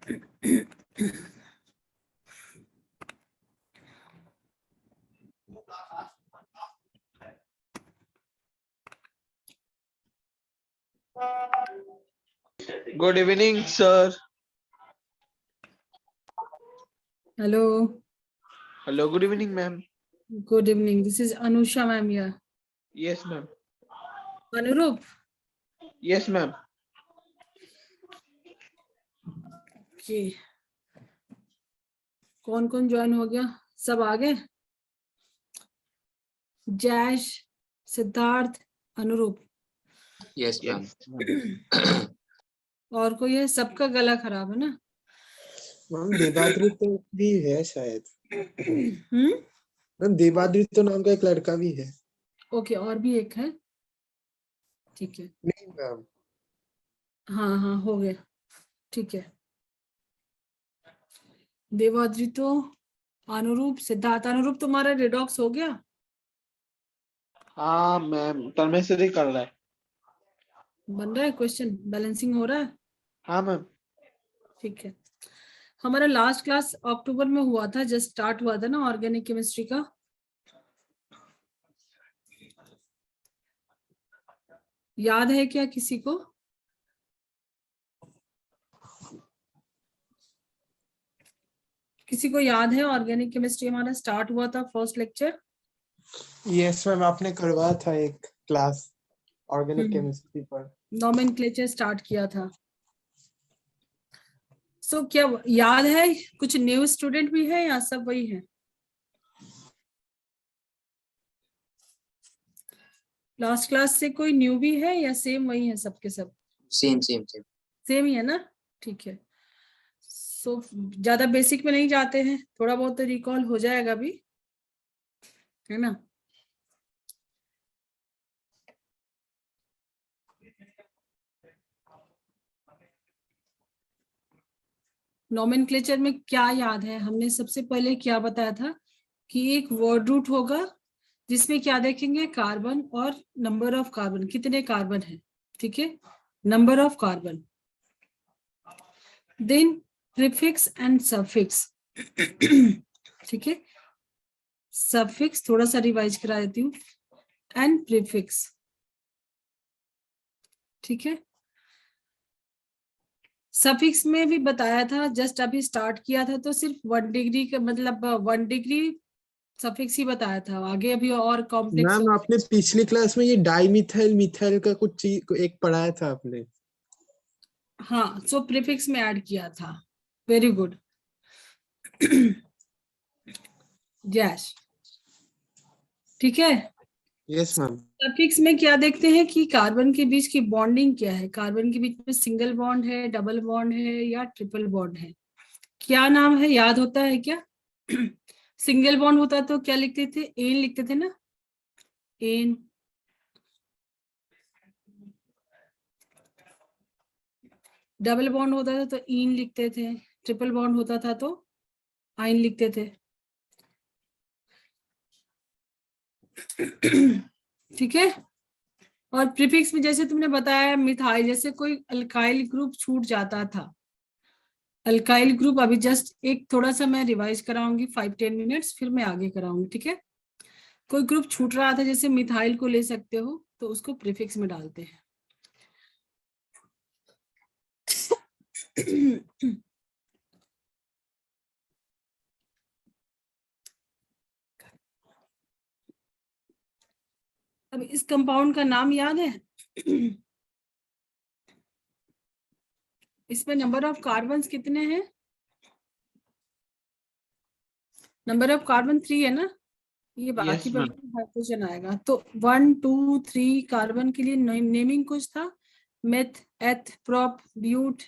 Good evening, sir. Hello. Hello, good evening, ma'am. Good evening. This is Anusha, ma'am. Yeah. Yes, ma'am. Anurup. Yes, ma'am. Okay. कौन कौन join हो गया? सब आ गए? जैश, सिद्धार्थ, अनुरूप. Yes ma'am. और कोई है? सबका गला खराब है ना? मैम देवाद्री तो भी है शायद. हम्म. मैम देवाद्री तो नाम का एक लड़का भी है. ओके, और भी एक है. ठीक है. नहीं मैम. हाँ हाँ, हो गया. ठीक है. देवाद्री तो, अनुरूप, सिद्धार्थ. अनुरूप तुम्हारा रिडॉक्स हो गया? हाँ मैम, तन्मय ही कर रहा है. बन रहा है क्वेश्चन? बैलेंसिंग हो रहा है? हाँ मैम. ठीक है. हमारा लास्ट क्लास अक्टूबर में हुआ था, जस्ट स्टार्ट हुआ था ना ऑर्गेनिक केमिस्ट्री का. याद है क्या किसी को? किसी को याद है ऑर्गेनिक केमिस्ट्री हमारा स्टार्ट हुआ था फर्स्ट लेक्चर? यस मैम, आपने करवाया था एक क्लास ऑर्गेनिक केमिस्ट्री पर. नोमेनक्लेचर स्टार्ट किया था. सो क्या याद है? कुछ न्यू स्टूडेंट भी है या सब वही है? लास्ट क्लास से कोई न्यू भी है या सेम वही है सबके सब? सेम सेम सेम सेम ही है ना? ठीक है. सो ज्यादा बेसिक में नहीं जाते हैं, थोड़ा बहुत तो रिकॉल हो जाएगा भी, है ना? नोमेनक्लेचर में क्या याद है? हमने सबसे पहले क्या बताया था कि एक वर्ड रूट होगा जिसमें क्या देखेंगे? कार्बन और नंबर ऑफ कार्बन, कितने कार्बन है. ठीक है, number of carbon. Then prefix and suffix. ठीक है, सफिक्स थोड़ा सा रिवाइज करा देती हूँ, एंड प्रीफिक्स. ठीक है. सफिक्स में भी बताया था, जस्ट अभी स्टार्ट किया था तो सिर्फ 1 डिग्री का मतलब 1 डिग्री सफिक्स ही बताया था. आगे अभी और कॉम्प्लेक्स. मैम आपने पिछली क्लास में ये डाइमिथाइल मिथाइल का कुछ चीज एक पढ़ाया था आपने. हाँ, सो प्रीफिक्स में ऐड किया था. Very good. यस, ठीक है. Yes ma'am. सफिक्स में क्या देखते हैं कि कार्बन के बीच की बॉन्डिंग क्या है. कार्बन के बीच में सिंगल बॉन्ड है, डबल बॉन्ड है या ट्रिपल बॉन्ड है. क्या नाम है, याद होता है क्या? सिंगल बॉन्ड होता तो क्या लिखते थे? एन लिखते थे ना, एन. डबल बॉन्ड होता था तो इन लिखते थे. ट्रिपल बॉन्ड होता था तो आइन लिखते थे. ठीक है. और प्रीफिक्स में जैसे तुमने बताया मिथाइल, जैसे कोई अल्काइल ग्रुप छूट जाता था. अल्काइल ग्रुप अभी जस्ट एक थोड़ा सा मैं रिवाइज कराऊंगी 5-10 मिनट्स, फिर मैं आगे कराऊंगी. ठीक है. कोई ग्रुप छूट रहा था, जैसे मिथाइल को ले सकते हो, तो उसको प्रीफिक्स में डालते हैं. अब इस कंपाउंड का नाम याद है? इसमें नंबर ऑफ कार्बन्स कितने हैं? नंबर ऑफ कार्बन 3 है ना? ये बाकी Yes, ma'am. हाइड्रोजन आएगा तो 1 2 3 कार्बन के लिए नेमिंग कुछ था. Meth, eth, prop, ब्यूट.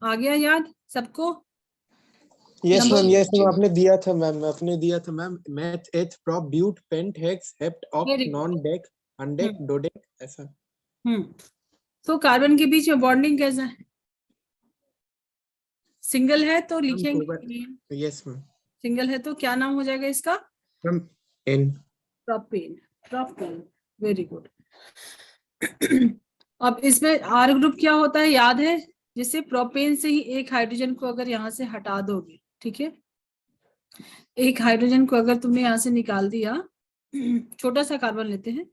आ गया याद सबको? Yes number ma'am. Yes ma'am, आपने दिया था मैम. आपने दिया था ma'am. Meth, eth, prop, but, pent, hex, hept, oct, Very good. Non dec, undec, dodec ऐसा. तो कार्बन के बीच में बॉन्डिंग कैसा है? सिंगल है तो लिखेंगे. Yes ma'am. सिंगल है तो क्या नाम हो जाएगा इसका? Ma'am N. Propane. Propane. Very good. अब इसमें आर ग्रुप क्या होता है, याद है? जैसे प्रोपेन से ही एक हाइड्रोजन को अगर यहाँ से हटा दोगे, ठीक है, एक हाइड्रोजन को अगर तुमने यहाँ से निकाल दिया, छोटा सा कार्बन लेते हैं,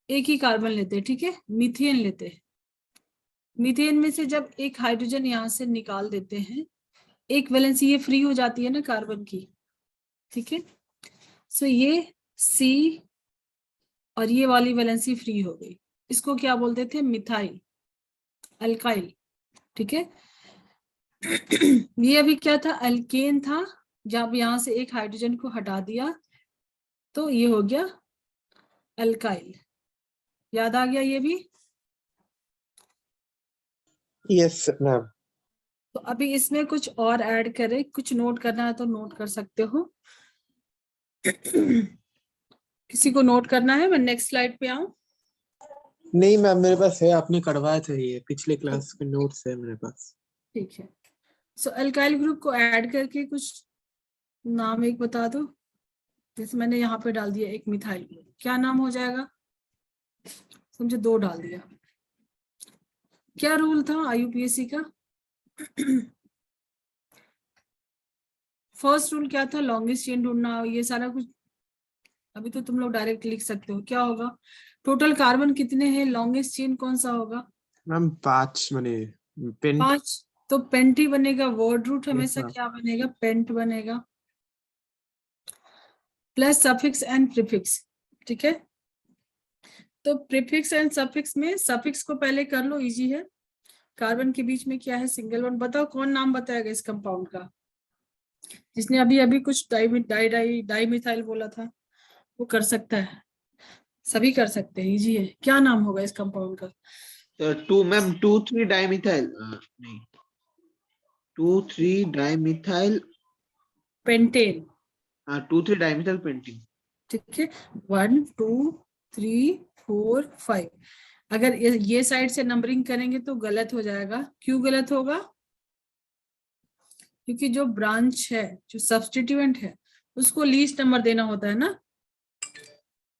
एक ही कार्बन लेते हैं, ठीक है, मीथेन लेते हैं। मीथेन में से जब एक हाइड्रोजन यहाँ से निकाल देते हैं, एक वैलेंसी ये फ्री हो जाती है ना कार्बन की, ठीक है। सो ये C और ये वाली वैलेंसी फ्री हो गई, इसको क्या बोलते थे, मिथाइल अल्काइल, ठीक है। ये अभी क्या था, अल्केन था, जब यहाँ से एक हाइड्रोजन को हटा दिया तो ये हो गया अल्काइल। याद आ गया ये भी। Yes ma'am. तो अभी इसमें कुछ और ऐड करें, कुछ नोट करना है तो नोट कर सकते हो। किसी को नोट करना है, मैं नेक्स्ट स्लाइड पे आऊं। नहीं मैम, मेरे पास है, आपने करवाया था ये, पिछले क्लास के नोट्स है मेरे पास। ठीक है। सो अल्काइल ग्रुप को ऐड करके कुछ नाम एक बता दो। जैसे मैंने यहाँ पे डाल दिया एक मिथाइल ग्रुप, क्या नाम हो जाएगा, समझे, 2 डाल दिया। क्या रूल था IUPAC का? फर्स्ट रूल क्या था, लॉन्गेस्ट चेन ढूंढना, ये सारा कुछ अभी तो तुम लोग डायरेक्ट लिख सकते हो। क्या होगा, टोटल कार्बन कितने हैं, लॉन्गेस्ट चेन कौन सा होगा, मैम 5 बने, पेंट। 5, तो पेंट ही बनेगा। वर्ड रूट Yes, हमेशा ma'am. क्या बनेगा, पेंट बनेगा, प्लस सफिक्स एंड प्रीफिक्स, ठीक है। तो प्रीफिक्स एंड सफिक्स में सफिक्स को पहले कर लो, इजी है। कार्बन के बीच में क्या है, सिंगल वन। बताओ कौन नाम बताएगा इस कंपाउंड का, जिसने अभी अभी कुछ डाई मिथाइल बोला था, वो कर सकता है, सभी कर सकते हैं, इजी है। क्या नाम होगा इस कंपाउंड का? तो 2 3 डाइमिथाइल नहीं 2 3 डाइमिथाइल पेंटेन, 2 3 डाइमिथाइल पेंटीन। ठीक है। 1 2 3 4 5। अगर ये साइड से नंबरिंग करेंगे तो गलत हो जाएगा। क्यों गलत होगा, क्योंकि जो ब्रांच है, जो सब्स्टिट्यूएंट है, उसको लीस्ट नंबर देना होता है ना।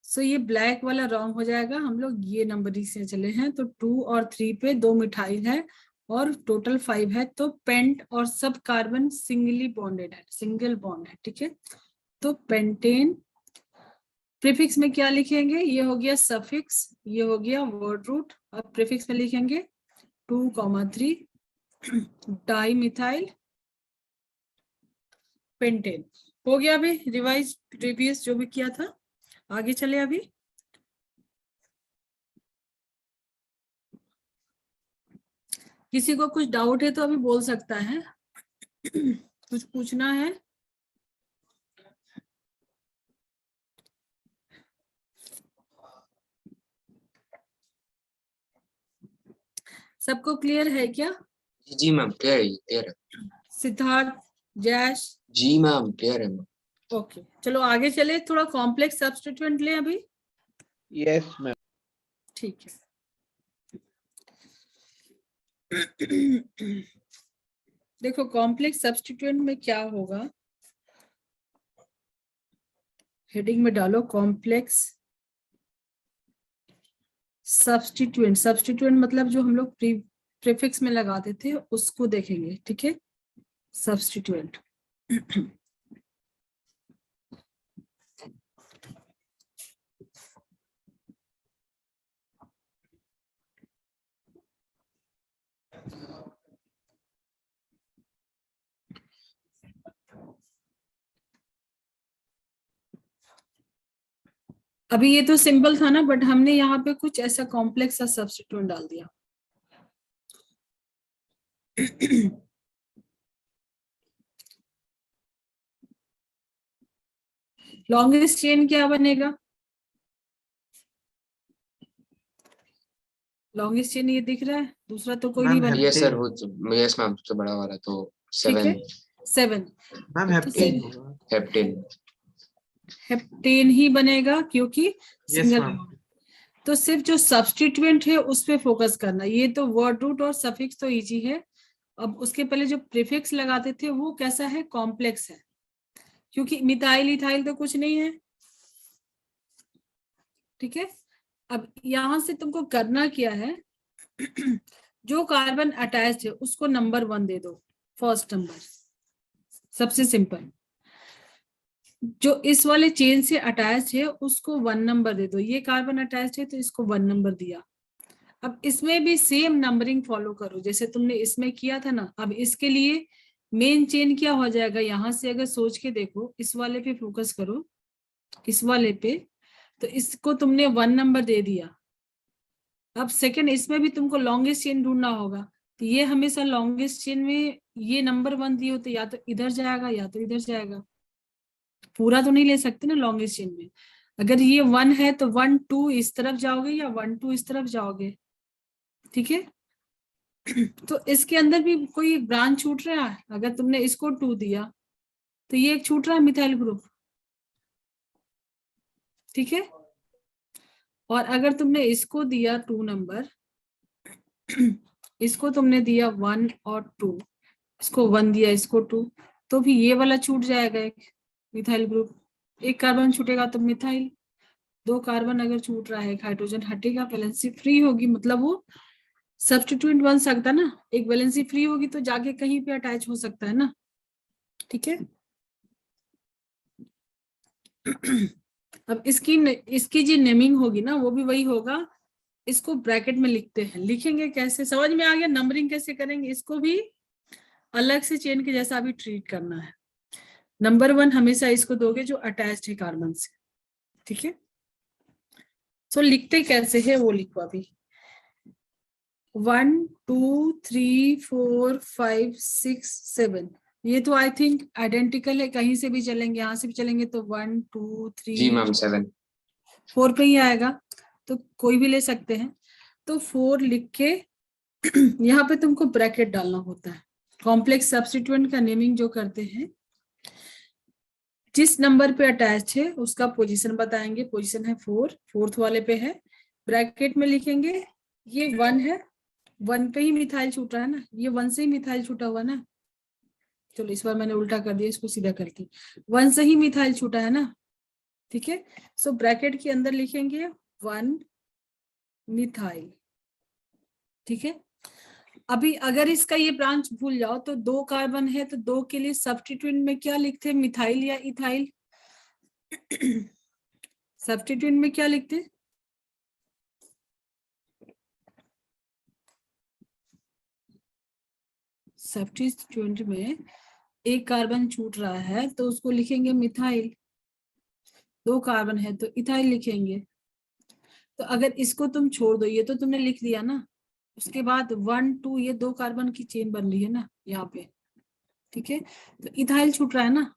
सो ये ब्लैक वाला रॉन्ग हो जाएगा। हम लोग ये नंबरिंग से चले हैं, तो 2 और 3 पे 2 मिथाइल है और टोटल 5 है, तो पेंट और सब कार्बन सिंगली बॉन्डेड है, सिंगल बॉन्ड है, ठीक है। तो पेंटेन। प्रीफिक्स में क्या लिखेंगे, ये हो गया सफिक्स, ये हो गया वर्ड रूट। अब प्रीफिक्स में लिखेंगे 2,3 डाई मिथाइल पेंटेन। हो गया अभी रिवाइज प्रीवियस जो भी किया था। आगे चले अभी। किसी को कुछ डाउट है तो अभी बोल सकता है, कुछ पूछना है। सबको क्लियर है क्या? जी मैम, क्लियर है। सिद्धार्थ, जैश? जी मैम, क्लियर है मैम। ओके, चलो आगे चले। थोड़ा कॉम्प्लेक्स सब्स्टिट्यूएंट ले अभी। Yes ma'am. ठीक है। देखो कॉम्प्लेक्स सब्स्टिट्यूएंट में क्या होगा, हेडिंग में डालो कॉम्प्लेक्स सब्स्टिट्यूएंट। सब्स्टिट्यूएंट मतलब जो हम लोग प्रीफिक्स में लगाते थे उसको देखेंगे, ठीक है। सब्स्टिट्यूएंट। अभी ये तो सिंपल था ना, बट हमने यहाँ पे कुछ ऐसा कॉम्प्लेक्स सा सब्स्टिट्यूएंट डाल दिया। लॉन्गेस्ट चेन क्या बनेगा, लॉन्गेस्ट चेन ये दिख रहा है, दूसरा तो कोई नहीं मैम बना, यस सर, हेप्टेन। हो यस मैम, सबसे बड़ा वाला तो ठीक है। 7 7, मैम हेप्टेन होगा। हेप्टेन। हेप्टेन ही बनेगा क्योंकि यस सिंगल मैम। बॉन्ड। तो सिर्फ जो सब्स्टिट्यूएंट है उस पे फोकस करना। ये तो वर्ड रूट और सफिक्स तो इजी है। अब उसके पहले जो प्रीफिक्स लगाते थे वो कैसा है, कॉम्प्लेक्स है, क्योंकि मिथाइल इथाइल तो कुछ नहीं है, ठीक है। अब यहां से तुमको करना क्या है, जो कार्बन अटैच्ड है उसको नंबर 1 दे दो, फर्स्ट नंबर, सबसे सिंपल। जो इस वाले चेन से अटैच है उसको 1 नंबर दे दो। ये कार्बन अटैच है तो इसको 1 नंबर दिया। अब इसमें भी सेम नंबरिंग फॉलो करो जैसे तुमने इसमें किया था ना। अब इसके लिए मेन चेन क्या हो जाएगा, यहां से अगर सोच के देखो, इस वाले पे फोकस करो, इस वाले पे, तो इसको तुमने 1 नंबर दे दिया। अब सेकंड इसमें भी तुमको लॉन्गेस्ट चेन ढूंढना होगा, तो ये हमेशा लॉन्गेस्ट चेन में ये नंबर 1 दिए हो तो या तो इधर जाएगा या तो इधर जाएगा, पूरा तो नहीं ले सकते ना लॉन्गेस्ट चेन में। अगर ये 1 है तो 1 2 इस तरफ जाओगे या 1 2 इस तरफ जाओगे, ठीक है। तो इसके अंदर भी कोई ब्रांच छूट रहा है। अगर तुमने इसको 2 दिया तो ये एक छूट रहा है मिथाइल ग्रुप, ठीक है। और अगर तुमने इसको दिया 2 नंबर, इसको तुमने दिया 1 और 2, इसको 1 दिया, इसको 2, तो भी ये वाला छूट जाएगा एक मिथाइल ग्रुप। एक कार्बन छूटेगा तो मिथाइल, 2 कार्बन अगर छूट रहा है, एक हाइड्रोजन हटेगा, वैलेंसी फ्री होगी, मतलब वो सब्स्टिट्यूएंट बन सकता है ना। एक वैलेंसी फ्री होगी तो जाके कहीं पे अटैच हो सकता है ना, ठीक है। अब इसकी जो नेमिंग होगी ना वो भी वही होगा। इसको ब्रैकेट में लिखते हैं, लिखेंगे कैसे, समझ में आ गया? नंबरिंग कैसे करेंगे, इसको भी अलग से चेन के जैसा भी ट्रीट करना है। नंबर 1 हमेशा इसको दोगे जो अटैच्ड है कार्बन से, ठीक है। सो लिखते कैसे है वो लिखो अभी। 1 2 3 4 5 6 7, ये तो आई थिंक आइडेंटिकल है, कहीं से भी चलेंगे, यहाँ से भी चलेंगे तो 1 2 जी 3 मैम 7। 4 पे ही आएगा, तो कोई भी ले सकते हैं। तो 4 लिख के यहाँ पे तुमको ब्रैकेट डालना होता है। कॉम्प्लेक्स सब्स्टिट्यूएंट का नेमिंग जो करते हैं, जिस नंबर पे अटैच है उसका पोजीशन बताएंगे। पोजीशन है 4, फोर्थ वाले पे है, ब्रैकेट में लिखेंगे ये 1 है, 1 पे ही मिथाइल छूटा है ना, ये 1 से ही मिथाइल छूटा हुआ ना। चलो इस बार मैंने उल्टा कर दिया, इसको सीधा करके 1 से ही मिथाइल छूटा है ना, ठीक है। सो ब्रैकेट के अंदर लिखेंगे 1 मिथाइल, ठीक है। अभी अगर इसका ये ब्रांच भूल जाओ तो 2 कार्बन है तो 2 के लिए सब्स्टिट्यूएंट में क्या लिखते हैं, मिथाइल या इथाइल? सब्स्टिट्यूएंट में क्या लिखते हैं? सब्स्टिट्यूएंट में एक कार्बन छूट रहा है तो उसको लिखेंगे मिथाइल, 2 कार्बन है तो इथाइल लिखेंगे। तो अगर इसको तुम छोड़ दो, ये तो तुमने लिख दिया ना, उसके बाद 1 2 ये 2 कार्बन की चेन बन रही है ना यहाँ पे, ठीक है। तो इथाइल छूट रहा है ना,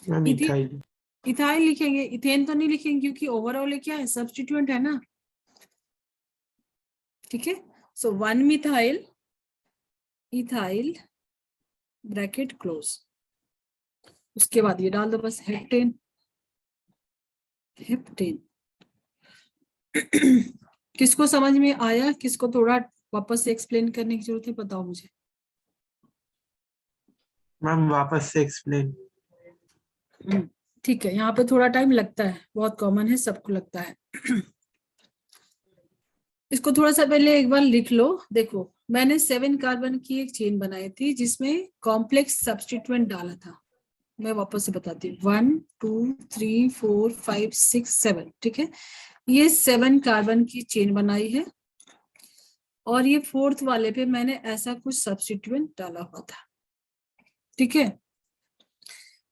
मैम इथेन, इथाइल लिखेंगे, इथेन तो नहीं लिखेंगे क्योंकि ओवरऑल क्या है, सब्स्टिट्यूएंट है ना, ठीक है। सो 1 मिथाइल इथाइल ब्रैकेट क्लोज, उसके बाद ये डाल दो बस, हेप्टेन, हेप्टेन। किसको समझ में आया, किसको थोड़ा वापस से एक्सप्लेन करने की जरूरत है, बताओ मुझे। मैम वापस से एक्सप्लेन। ठीक है, यहाँ पे थोड़ा टाइम लगता है, बहुत कॉमन है, सबको लगता है। इसको थोड़ा सा पहले एक बार लिख लो। देखो मैंने 7 कार्बन की एक चेन बनाई थी जिसमें कॉम्प्लेक्स सब्स्टिट्यूएंट डाला था। मैं वापस से बताती हूँ, 1 2 3 4 5 6 7, ठीक है। ये 7 कार्बन की चेन बनाई है और ये 4th वाले पे मैंने ऐसा कुछ सब्स्टिट्यूएंट डाला हुआ था, ठीक है।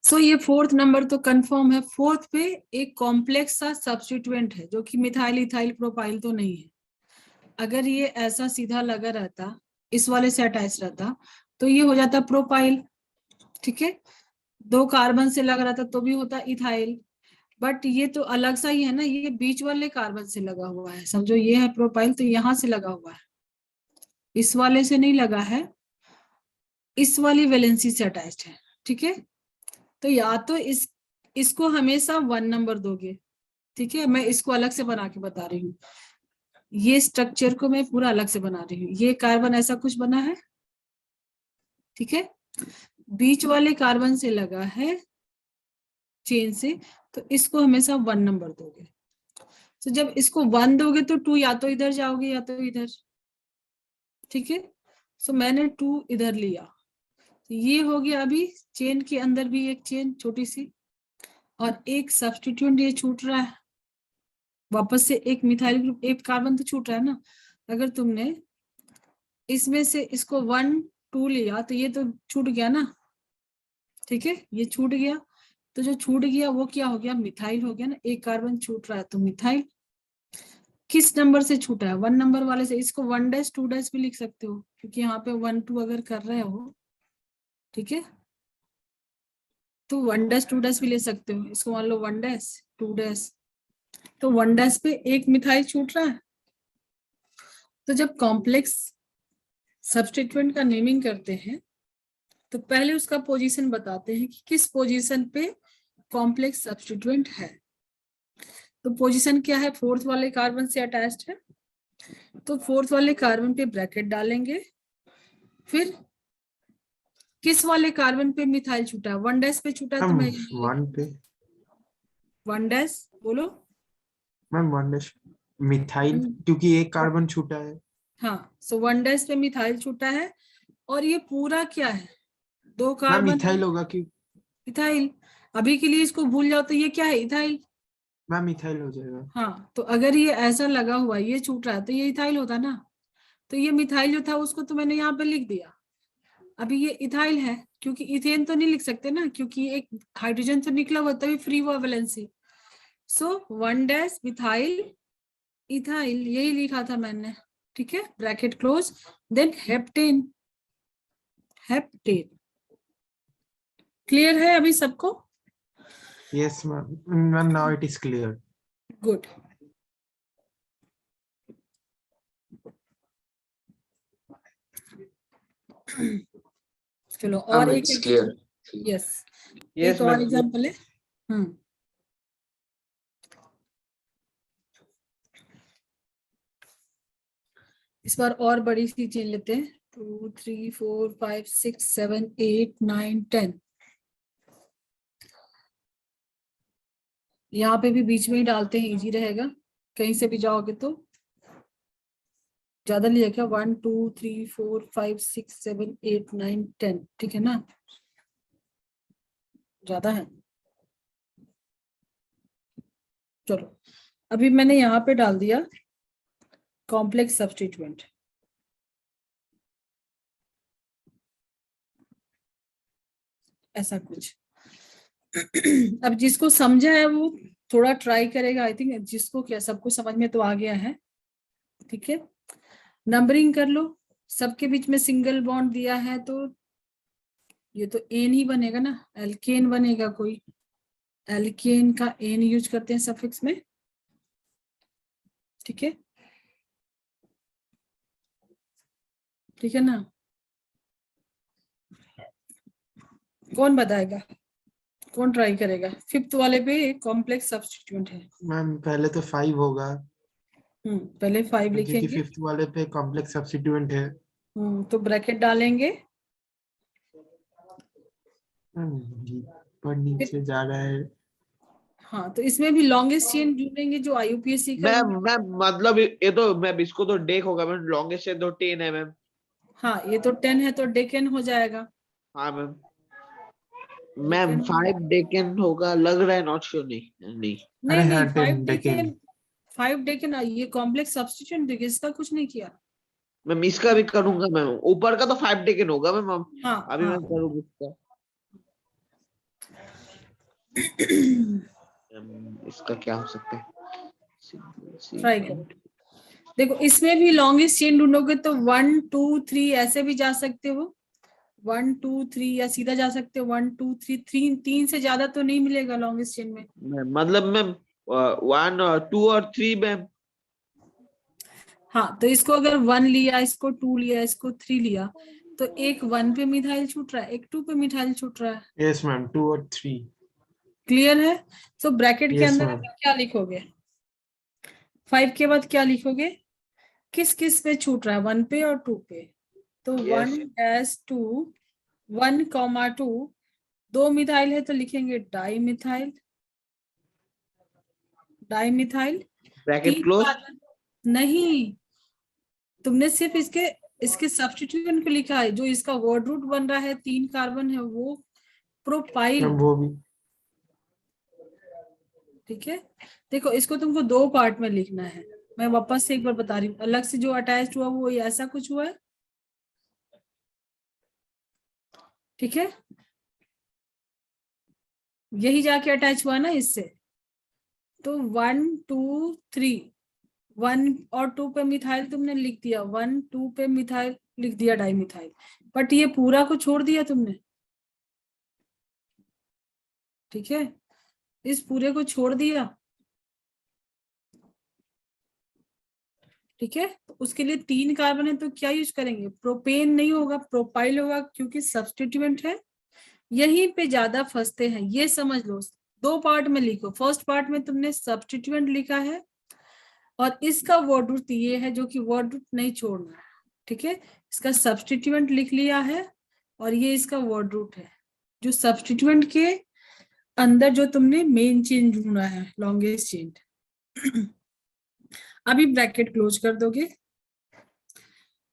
सो ये 4th नंबर तो कंफर्म है। 4th पे एक कॉम्प्लेक्स सा सब्स्टिट्यूएंट है जो कि मिथाइल इथाइल प्रोपाइल तो नहीं है। अगर ये ऐसा सीधा लगा रहता, इस वाले से अटैच रहता, तो ये हो जाता प्रोपाइल, ठीक है। 2 कार्बन से लग रहा था तो भी होता इथाइल, बट ये तो अलग सा ही है ना, ये बीच वाले कार्बन से लगा हुआ है, समझो ये है प्रोपाइल तो यहाँ से लगा हुआ है, इस वाले से नहीं लगा है, इस वाली वैलेंसी से अटैच्ड है, ठीक है। तो या तो इसको हमेशा 1 नंबर दोगे, ठीक है। मैं इसको अलग से बना के बता रही हूँ, ये स्ट्रक्चर को मैं पूरा अलग से बना रही हूँ। ये कार्बन ऐसा कुछ बना है, ठीक है, बीच वाले कार्बन से लगा है चेन से, तो इसको हमेशा 1 नंबर दोगे। तो जब इसको 1 दोगे तो 2 या तो इधर जाओगे या तो इधर, ठीक है। सो मैंने 2 इधर लिया, तो ये हो गया। अभी चेन के अंदर भी एक चेन छोटी सी, और एक सब्स्टिट्यूएंट ये छूट रहा है वापस से, एक मिथाइल ग्रुप, एक कार्बन तो छूट रहा है ना। अगर तुमने इसमें से इसको 1 2 लिया तो ये तो छूट गया ना, ठीक है, ये छूट गया। तो जो छूट गया वो क्या हो गया, मिथाइल हो गया ना। एक कार्बन छूट रहा है तो मिथाइल। किस नंबर से छूटा है, 1 नंबर वाले से। इसको 1 डैश 2 डैश भी लिख सकते हो, क्योंकि यहाँ पे 1 2 अगर कर रहे हो, ठीक है, तो 1 डैश 2 डैश भी ले सकते हो। इसको मान लो 1 डैश 2 डैश, तो 1 डैश पे एक मिथाइल छूट रहा है। तो जब कॉम्प्लेक्स सब्स्टिट्यूएंट का नेमिंग करते हैं तो पहले उसका पोजीशन बताते हैं कि किस पोजीशन पे कॉम्प्लेक्स सब्स्टिट्यूएंट है। तो पोजीशन क्या है, 4th वाले कार्बन से अटैच्ड है, तो 4th वाले कार्बन पे ब्रैकेट डालेंगे। फिर किस वाले कार्बन पे मिथाइल छूटा है, 1 डैश पे छूटा है, तो मैं 1 पे 1 डैश बोलो। मैम 1 डैश मिथाइल, क्योंकि एक कार्बन छूटा है। हाँ, सो 1 डैश पे मिथाइल छूटा है। और ये पूरा क्या है, 2 मैम कार्बन मिथाइल होगा कि इथाइल। अभी के लिए इसको भूल जाओ तो ये क्या है, इथाइल। मैम मिथाइल हो जाएगा। हाँ, तो अगर ये ऐसा लगा हुआ ये छूट रहा है तो ये इथाइल होता ना। तो ये मिथाइल जो था उसको तो मैंने यहाँ पे लिख दिया। अभी ये इथाइल है, क्योंकि इथेन तो नहीं लिख सकते ना, क्योंकि एक हाइड्रोजन तो निकला हुआ तभी फ्री हुआ valency. So 1 dash methyl ethyl, यही लिखा था मैंने, ठीक है, bracket close. Then heptane, heptane. Clear है अभी सबको? Yes ma'am, now it is clear. Good. चलो और मैम एक इट्स क्लियर। यस, Yes, एक और ma'am. एग्जांपल है। इस बार और बड़ी सी चेन लेते हैं। 2 3 4 5 6 7 8 9 10। यहाँ पे भी बीच में ही डालते हैं, इजी रहेगा, कहीं से भी जाओगे तो। ज्यादा लिया क्या, 1 2 3 4 5 6 7 8 9 10, ठीक है ना, ज्यादा है। चलो, अभी मैंने यहाँ पे डाल दिया कॉम्प्लेक्स सब्स्टिट्यूएंट। ऐसा कुछ। अब जिसको समझा है वो थोड़ा ट्राई करेगा। आई थिंक जिसको क्या सबको समझ में तो आ गया है, ठीक है। नंबरिंग कर लो, सबके बीच में सिंगल बॉन्ड दिया है तो ये तो एन ही बनेगा ना, एल्केन बनेगा कोई। एल्केन का एन यूज करते हैं सफिक्स में, ठीक है, ठीक है ना। कौन बताएगा, कौन ट्राई करेगा? 5th वाले पे कॉम्प्लेक्स सब्स्टिट्यूएंट है। मैम पहले तो 5 होगा, पहले 5 क्योंकि लिखेंगे। 5th वाले पे कॉम्प्लेक्स सब्स्टिट्यूएंट है। तो ब्रैकेट डालेंगे। पर नीचे जा रहा है। हाँ, तो इसमें भी लॉन्गेस्ट चेन ढूंढेंगे जो IUPAC का। मैम मतलब ये तो मैम इसको तो डेक होगा मैम, लॉन्गेस्ट है तो 10 है मैम। हाँ, ये तो 10 है तो डेकेन हो जाएगा। हाँ मैम। मैम 5 डेकन होगा लग रहा है, नॉट श्योर। नहीं नहीं अरे नहीं नहीं, हाँ 5 10 डेकेन, डेकेन। 5 डेकेन। ये कॉम्प्लेक्स सब्स्टिट्यूएंट देखिए, इसका कुछ नहीं किया। मैम, इसका भी करूंगा मैम। ऊपर का तो 5 डेकन होगा मैम। हाँ अभी मैं हाँ। करूंगा इसका। इसका क्या हो सकता है? ट्राई करो। देखो, इसमें भी लॉन्गेस्ट चेन ढूंढोगे तो 1 2 3 ऐसे भी जा सकते हो, 1 2 3, या सीधा जा सकते हो 1 2 3। 3 से ज्यादा तो नहीं मिलेगा लॉन्गेस्ट चेन में। मतलब मैम 1 2 और 3 मैम। हाँ, तो इसको अगर 1 लिया, इसको 2 लिया, इसको 3 लिया, तो एक 1 पे मिथाइल छूट रहा है, एक 2 पे मिथाइल छूट रहा है। यस मैम 2 और 3। क्लियर है? तो ब्रैकेट के यस अंदर मैम। अभी क्या लिखोगे, 5 के बाद क्या लिखोगे, किस किस पे छूट रहा है, 1 पे और 2 पे। तो Yes. 1 डैश 2, 1 कॉमा 2, 2 मिथाइल है तो लिखेंगे di methyl, di methyl. Bracket 3 close. Carbon नहीं, तुमने सिर्फ इसके इसके सब्स्टिट्यूएंट को लिखा है, जो इसका वर्ड रूट बन रहा है 3 कार्बन है वो प्रोपाइल, मैम वो भी ठीक है। देखो इसको तुमको 2 पार्ट में लिखना है, मैं वापस से एक बार बता रही हूँ। अलग से जो अटैच हुआ वो ऐसा कुछ हुआ है, ठीक है, यही जाके अटैच हुआ ना इससे। तो 1 2 3, 1 और 2 पे मिथाइल तुमने लिख दिया, 1 2 पे मिथाइल लिख दिया डाई मिथाइल, बट ये पूरा को छोड़ दिया तुमने, ठीक है, इस पूरे को छोड़ दिया, ठीक है। तो उसके लिए 3 कार्बन है तो क्या यूज करेंगे, प्रोपेन नहीं होगा, प्रोपाइल होगा, क्योंकि सब्स्टिट्यूएंट है, यहीं पे ज्यादा फंसते हैं, ये समझ लो। 2 पार्ट में लिखो, फर्स्ट पार्ट में तुमने सब्स्टिट्यूएंट लिखा है और इसका वर्ड रूट ये है, जो कि वर्ड रूट नहीं छोड़ना है, ठीक है। इसका सब्स्टिट्यूएंट लिख लिया है और ये इसका वर्ड रूट है, जो सब्स्टिट्यूएंट के अंदर जो तुमने मेन चेन ढूंढा है, लॉन्गेस्ट चेन। अभी ब्रैकेट क्लोज कर दोगे,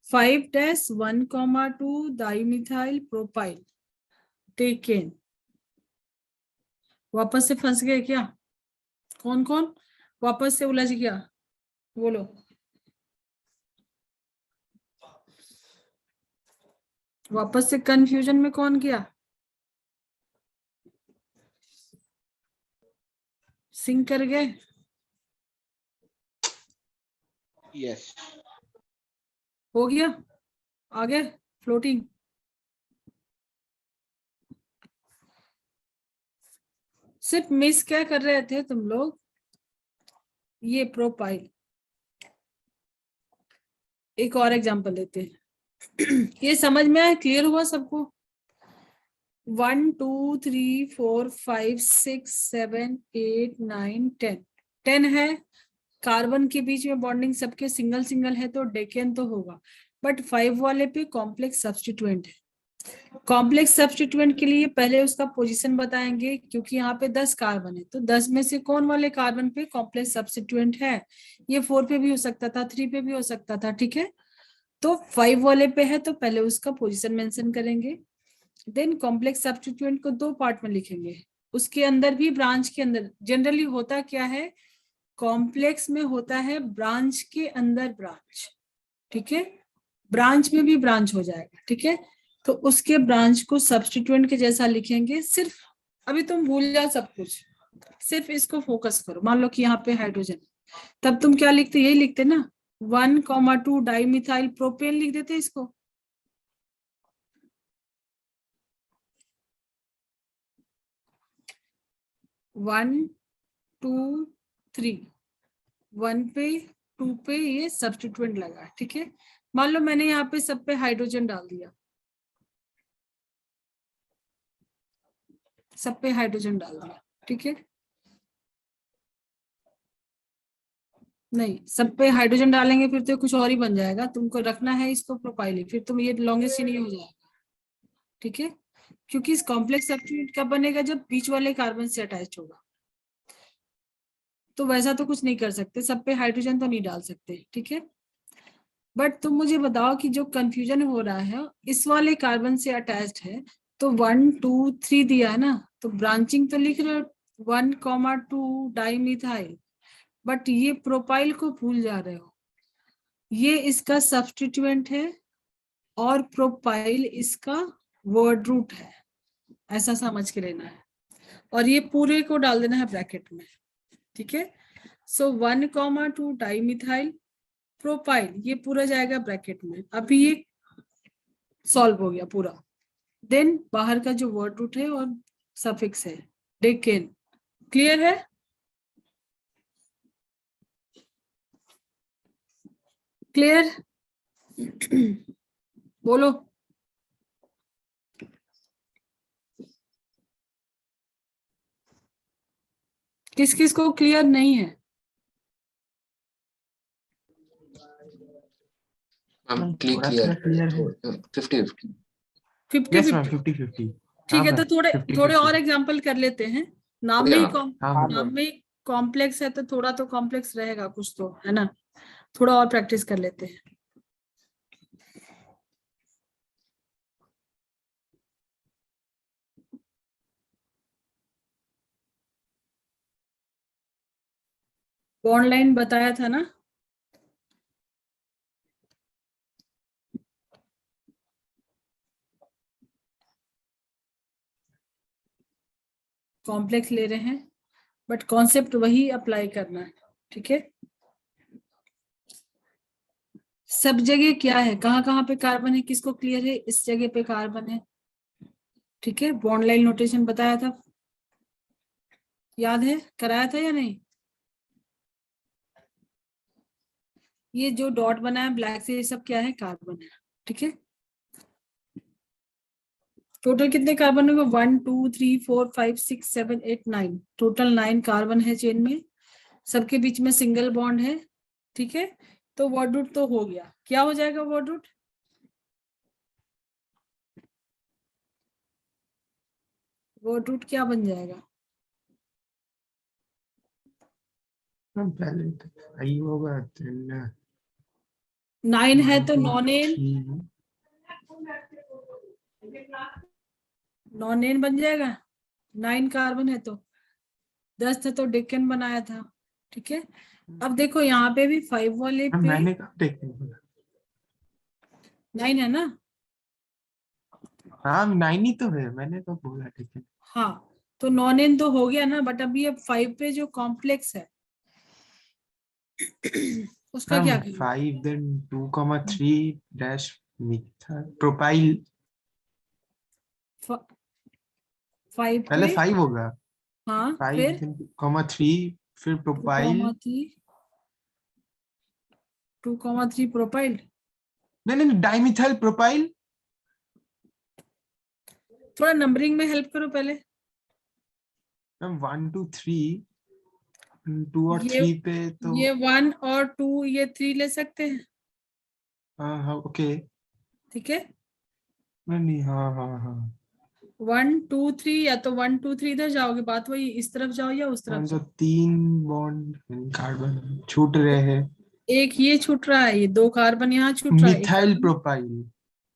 5-1,2 डाइमिथाइल प्रोपाइल टेकन। वापस से फंस गए क्या, कौन कौन वापस से उलझ गया, बोलो। वापस से कंफ्यूजन में कौन गया, सिंक कर गए, यस हो गया आगे फ्लोटिंग। सिर्फ मिस क्या कर रहे थे तुम लोग, ये प्रोपाइल। एक और एग्जांपल लेते हैं। ये समझ में आया, क्लियर हुआ सबको। 1 2 3 4 5 6 7 8 9 10 10 है, कार्बन के बीच में बॉन्डिंग सबके सिंगल सिंगल है तो डेकेन तो होगा, बट 5 वाले पे कॉम्प्लेक्स सब्स्टिट्यूएंट है। कॉम्प्लेक्स सब्स्टिट्यूएंट के लिए पहले उसका पोजीशन बताएंगे, क्योंकि यहाँ पे 10 कार्बन है, तो 10 में से कौन वाले कार्बन पे कॉम्प्लेक्स सब्स्टिट्यूएंट है। ये 4 पे भी हो सकता था, 3 पे भी हो सकता था, ठीक है। तो 5 वाले पे है तो पहले उसका पोजीशन मेंशन करेंगे, देन कॉम्प्लेक्स सब्स्टिट्यूएंट को 2 पार्ट में लिखेंगे। उसके अंदर भी ब्रांच के अंदर जनरली होता क्या है, कॉम्प्लेक्स में होता है ब्रांच के अंदर ब्रांच, ठीक है, ब्रांच में भी ब्रांच हो जाएगा, ठीक है। तो उसके ब्रांच को सब्स्टिट्यूएंट के जैसा लिखेंगे। सिर्फ अभी तुम भूल जाओ सब कुछ, सिर्फ इसको फोकस करो। मान लो कि यहाँ पे हाइड्रोजन, तब तुम क्या लिखते, यही लिखते ना, 1,2 डाइमिथाइल प्रोपेन लिख देते इसको। वन टू थ्री, 1 पे 2 पे ये सब्स्टिट्यूएंट लगा, ठीक है। मान लो मैंने यहाँ पे सब पे हाइड्रोजन डाल दिया, सब पे हाइड्रोजन डाल दिया, ठीक है। नहीं, सब पे हाइड्रोजन डालेंगे फिर तो कुछ और ही बन जाएगा, तुमको रखना है इसको प्रोपाइल, फिर तुम ये लॉन्गेस्ट नहीं हो जाएगा, ठीक है। क्योंकि इस कॉम्प्लेक्स सब्स्टिट्यूएंट कब बनेगा, जब बीच वाले कार्बन से अटैच होगा। तो वैसा तो कुछ नहीं कर सकते, सब पे हाइड्रोजन तो नहीं डाल सकते, ठीक है। बट तुम मुझे बताओ कि जो कंफ्यूजन हो रहा है, इस वाले कार्बन से अटैच्ड है, तो 1 2 3 दिया है ना, तो ब्रांचिंग तो लिख रहे हो 1,2 डाइमिथाइल, बट ये प्रोपाइल को भूल जा रहे हो। ये इसका सब्स्टिट्यूएंट है और प्रोपाइल इसका वर्ड रूट है, ऐसा समझ के लेना है। और ये पूरे को डाल देना है ब्रैकेट में, ठीक है। सो 1,2 डाइमिथाइल प्रोपाइल, ये पूरा जाएगा ब्रैकेट में। अभी ये सॉल्व हो गया पूरा। देन बाहर का जो वर्ड रूट है और सफिक्स है डेकेन, क्लियर है। क्लियर बोलो। किस किस को क्लियर नहीं है, मैम थोड़ा क्लियर क्लियर है। 50-50। Yes ma'am 50-50, 50-50। ठीक है। तो थोड़े 50-50। थोड़े और एग्जांपल कर लेते हैं। नाम में ही हाँ मैम। नाम में कॉम्प्लेक्स है तो थोड़ा तो कॉम्प्लेक्स रहेगा कुछ तो, है ना। थोड़ा और प्रैक्टिस कर लेते हैं। बॉन्ड लाइन बताया था ना? कॉम्प्लेक्स ले रहे हैं बट कॉन्सेप्ट वही अप्लाई करना है, ठीक है। सब जगह क्या है, कहाँ कहाँ पे कार्बन है, किसको क्लियर है, इस जगह पे कार्बन है, ठीक है। बॉन्ड लाइन नोटेशन बताया था, याद है, कराया था या नहीं? ये जो डॉट बना है ब्लैक से, ये सब क्या है, कार्बन है, ठीक है। टोटल कितने कार्बन होंगे, 1 2 3 4 5 6 7 8 9, टोटल 9 कार्बन है चेन में, सबके बीच में सिंगल बॉन्ड है, ठीक है। तो वर्ड रूट तो हो गया, क्या हो जाएगा वर्ड रूट? वर्ड रूट क्या बन जाएगा? मैम पहले तो 5 होगा, then 9 है 1 तो 2 नॉन एन, 3 नॉन एन बन जाएगा, 9 कार्बन है तो 10 था तो डेकन बनाया था, ठीक है। अब देखो यहाँ पे भी 5 वाले मैम पे मैंने कब टेकन बोला? 9 है ना? हाँ 9 ही तो है, मैंने तो बोला टेकन। हाँ, तो नॉन एन तो हो गया ना, बट अभी अब 5 पे जो कॉम्प्लेक्स है उसका मैम क्या करेंगे? 5 then 2,3 dash methyl propyl, 5 पहले पे, 5 होगा, हाँ 5 फिर then 2,3 फिर 2 प्रोपाइल, 3 2 3 प्रोपाइल। नहीं नहीं डाइमिथाइल प्रोपाइल। थोड़ा नंबरिंग में हेल्प करो पहले। मैम 1 2 3, 2 और ये 3 पे तो ये 1 और 2, ये 3 ले सकते हैं, हाँ हाँ ओके, ठीक है। नहीं नहीं हाँ हाँ हाँ 1 2 3, या तो 1 2 3 इधर जाओगे, बात वही, इस तरफ जाओ या उस तरफ हाँ, जो जाओ। 3 बॉन्ड कार्बन छूट रहे हैं, एक ये छूट रहा है, ये 2 कार्बन यहाँ छूट रहा है, एक methyl carbon propyl,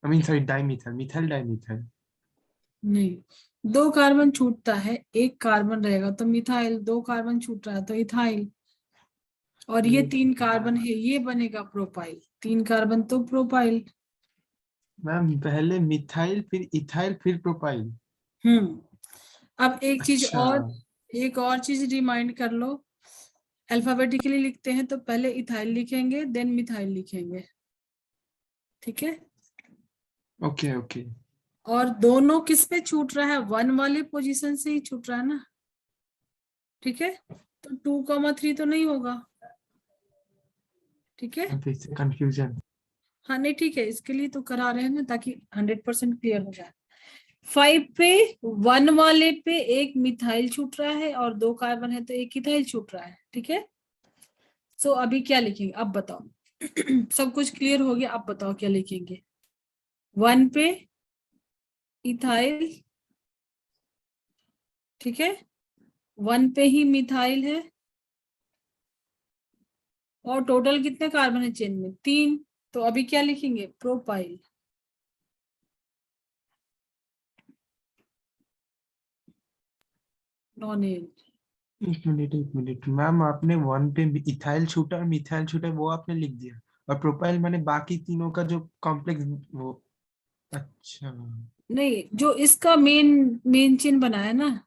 I mean sorry dimethyl, methyl dimethyl. नहीं, 2 कार्बन छूटता है, एक कार्बन रहेगा तो मिथाइल, 2 कार्बन छूट रहा है तो इथाइल, और ये 3 कार्बन है, ये बनेगा प्रोपाइल, 3 कार्बन तो प्रोपाइल। मैम पहले मिथाइल फिर इथाइल फिर प्रोपाइल। अब एक चीज अच्छा और, एक और चीज रिमाइंड कर लो, अल्फाबेटिकली लिखते हैं तो पहले इथाइल लिखेंगे देन मिथाइल लिखेंगे, ठीक है। Okay okay. और दोनों किस पे छूट रहा है, 1 वाले पोजीशन से ही छूट रहा है ना, ठीक है। तो 2 3 तो नहीं होगा, ठीक है। फिर से कंफ्यूजन। हाँ नहीं ठीक है, इसके लिए तो करा रहे हैं ना ताकि 100% क्लियर हो जाए। 5 पे 1 वाले पे एक मिथाइल छूट रहा है और 2 कार्बन है तो एक इथाइल छूट रहा है, ठीक है। सो अभी क्या लिखेंगे, अब बताओ। सब कुछ क्लियर हो गया, अब बताओ क्या लिखेंगे। 1 पे इथाइल, ठीक है, 1 पे ही मिथाइल है, और टोटल कितने कार्बन है चेन में, 3। तो अभी क्या लिखेंगे, प्रोपाइल। नॉन एन, एक मिनट मैम, आपने 1 पे इथाइल छूटा और मिथाइल छूटा वो आपने लिख दिया, और प्रोपाइल माने बाकी तीनों का जो कॉम्प्लेक्स वो। अच्छा नहीं, जो इसका मेन मेन चेन बनाया ना,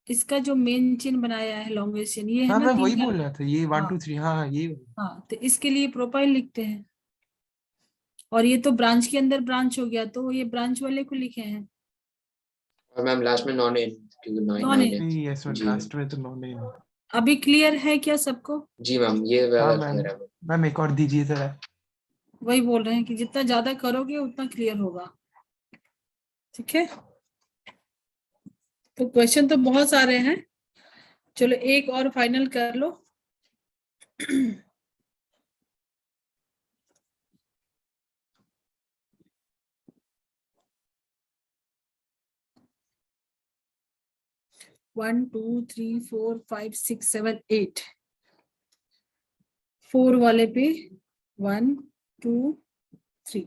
इसका जो मेन चेन बनाया है लॉन्गेस्ट चेन, ये है हाँ ना मैं 3 वही बोल रहा था, ये 1 2 हाँ 3 हाँ हाँ ये। हाँ, तो इसके लिए प्रोपाइल लिखते हैं। और ये तो ब्रांच के अंदर ब्रांच हो गया, तो ये ब्रांच वाले को लिखे हैं और मैम लास्ट में नॉन एन, क्योंकि नाइन नॉन नाइन एन। है। नहीं यस जी लास्ट में तो नो नहीं। अभी क्लियर है क्या सबको? जी मैम, ये हाँ वाला मैम, क्लियर है मैम। मैम एक और दीजिए जरा। वही बोल रहे हैं कि जितना ज्यादा करोगे उतना क्लियर होगा, ठीक है। तो क्वेश्चन तो बहुत सारे हैं, चलो एक और फाइनल कर लो। One two three four five six seven eight, 4 वाले पे 1 2 3।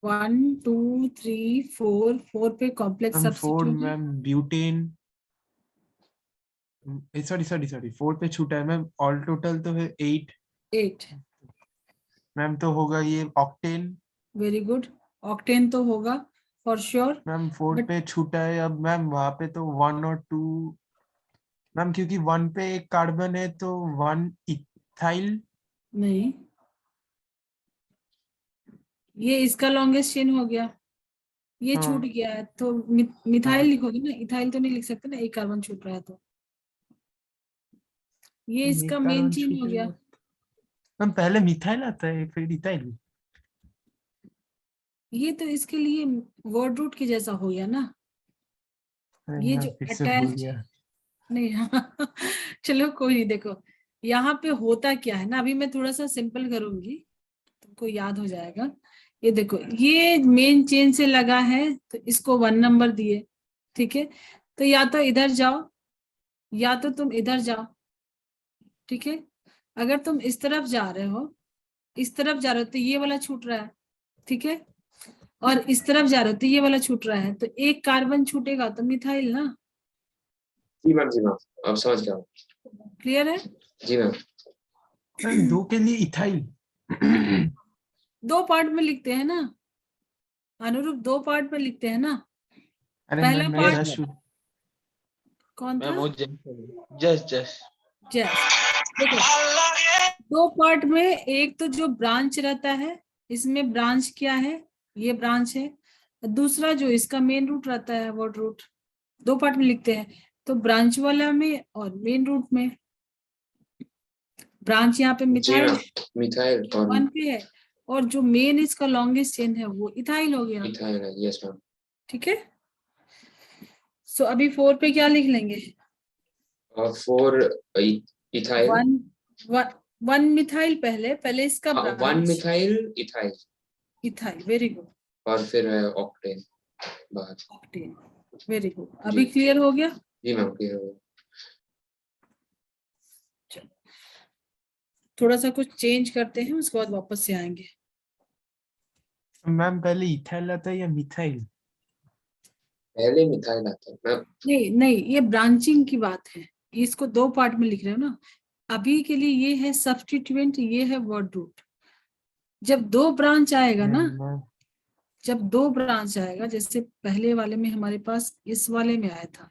1 2 3 4 4 पे complex ma'am 4 substitute ma'am butane, sorry sorry sorry 4 पे छूटा है मैम, ऑल टोटल तो है 8 8। मैम, तो होगा ये ऑक्टेन। वेरी गुड, ऑक्टेन तो होगा फॉर श्योर। मैम 4 बट पे छूटा है, अब मैम वहां पे तो 1 और 2 मैम, क्योंकि 1 पे एक कार्बन है तो 1 इथाइल। नहीं, ये इसका लॉन्गेस्ट चेन हो गया, ये छूट हाँ गया है तो मिथाइल हाँ, लिखोगे ना, इथाइल तो नहीं लिख सकते ना, एक कार्बन छूट रहा है तो ये इसका एक मेन कार्बन चेन हो गया। छूटेगा। मैम पहले मिथाइल आता है फिर इथाइल। ये तो इसके लिए वर्ड रूट के जैसा हो गया ना, अरे ये मैं जो फिर से भूल अटैच गया। नहीं। चलो कोई नहीं, देखो यहाँ पे होता क्या है ना, अभी मैं थोड़ा सा सिंपल करूंगी, तुमको याद हो जाएगा। ये देखो, ये मेन चेन से लगा है तो इसको 1 नंबर दिए, ठीक है। तो या तो इधर जाओ या तो तुम इधर जाओ, ठीक है। अगर तुम इस तरफ जा रहे हो, इस तरफ जा रहे हो तो ये वाला छूट रहा है, ठीक है। और इस तरफ जा रहे हो तो ये वाला छूट रहा है, तो एक कार्बन छूटेगा तो मिथाइल ना। जी मैम अब समझ गया हूँ। क्लियर है? जी मैम। मैम 2 के लिए इथाइल। 2 पार्ट में लिखते हैं ना अनुरूप, 2 पार्ट में लिखते हैं ना। अरे पहला मैम मैं पार्ट यस जस्ट कौन मैम, था? वो जस्ट जस। देखो, 2 पार्ट में एक तो जो ब्रांच रहता है, इसमें ब्रांच क्या है, ये ब्रांच है। दूसरा जो इसका मेन रूट रहता है, वर्ड रूट। 2 पार्ट में लिखते हैं, तो ब्रांच वाला में और मेन रूट में। ब्रांच यहाँ पे जी मिथाइल मैम, मिथाइल और 1 पे है, और जो मेन इसका लॉन्गेस्ट चेन है वो इथाइल हो गया, इथाइल है। Yes ma'am. ठीक है। सो अभी 4 पे क्या लिख लेंगे? और 4 इथाइल। 1 मिथाइल, पहले पहले इसका 1 branch methyl ethyl ethyl, very good. और फिर ऑक्टेन बाहर। Octane, very good. जी अभी क्लियर हो गया? जी मैम, क्लियर हो गया। थोड़ा सा कुछ चेंज करते हैं, उसके बाद वापस से आएंगे। मैम पहले इथाइल आता है या मिथाइल? पहले मिथाइल आता है मैम। नहीं नहीं, ये ब्रांचिंग की बात है, इसको 2 पार्ट में लिख रहे हो ना। अभी के लिए ये है सब्स्टिट्यूएंट, ये है वर्ड रूट। जब 2 ब्रांच आएगा ना, मैम जब 2 ब्रांच आएगा, जैसे पहले वाले में हमारे पास इस वाले में आया था,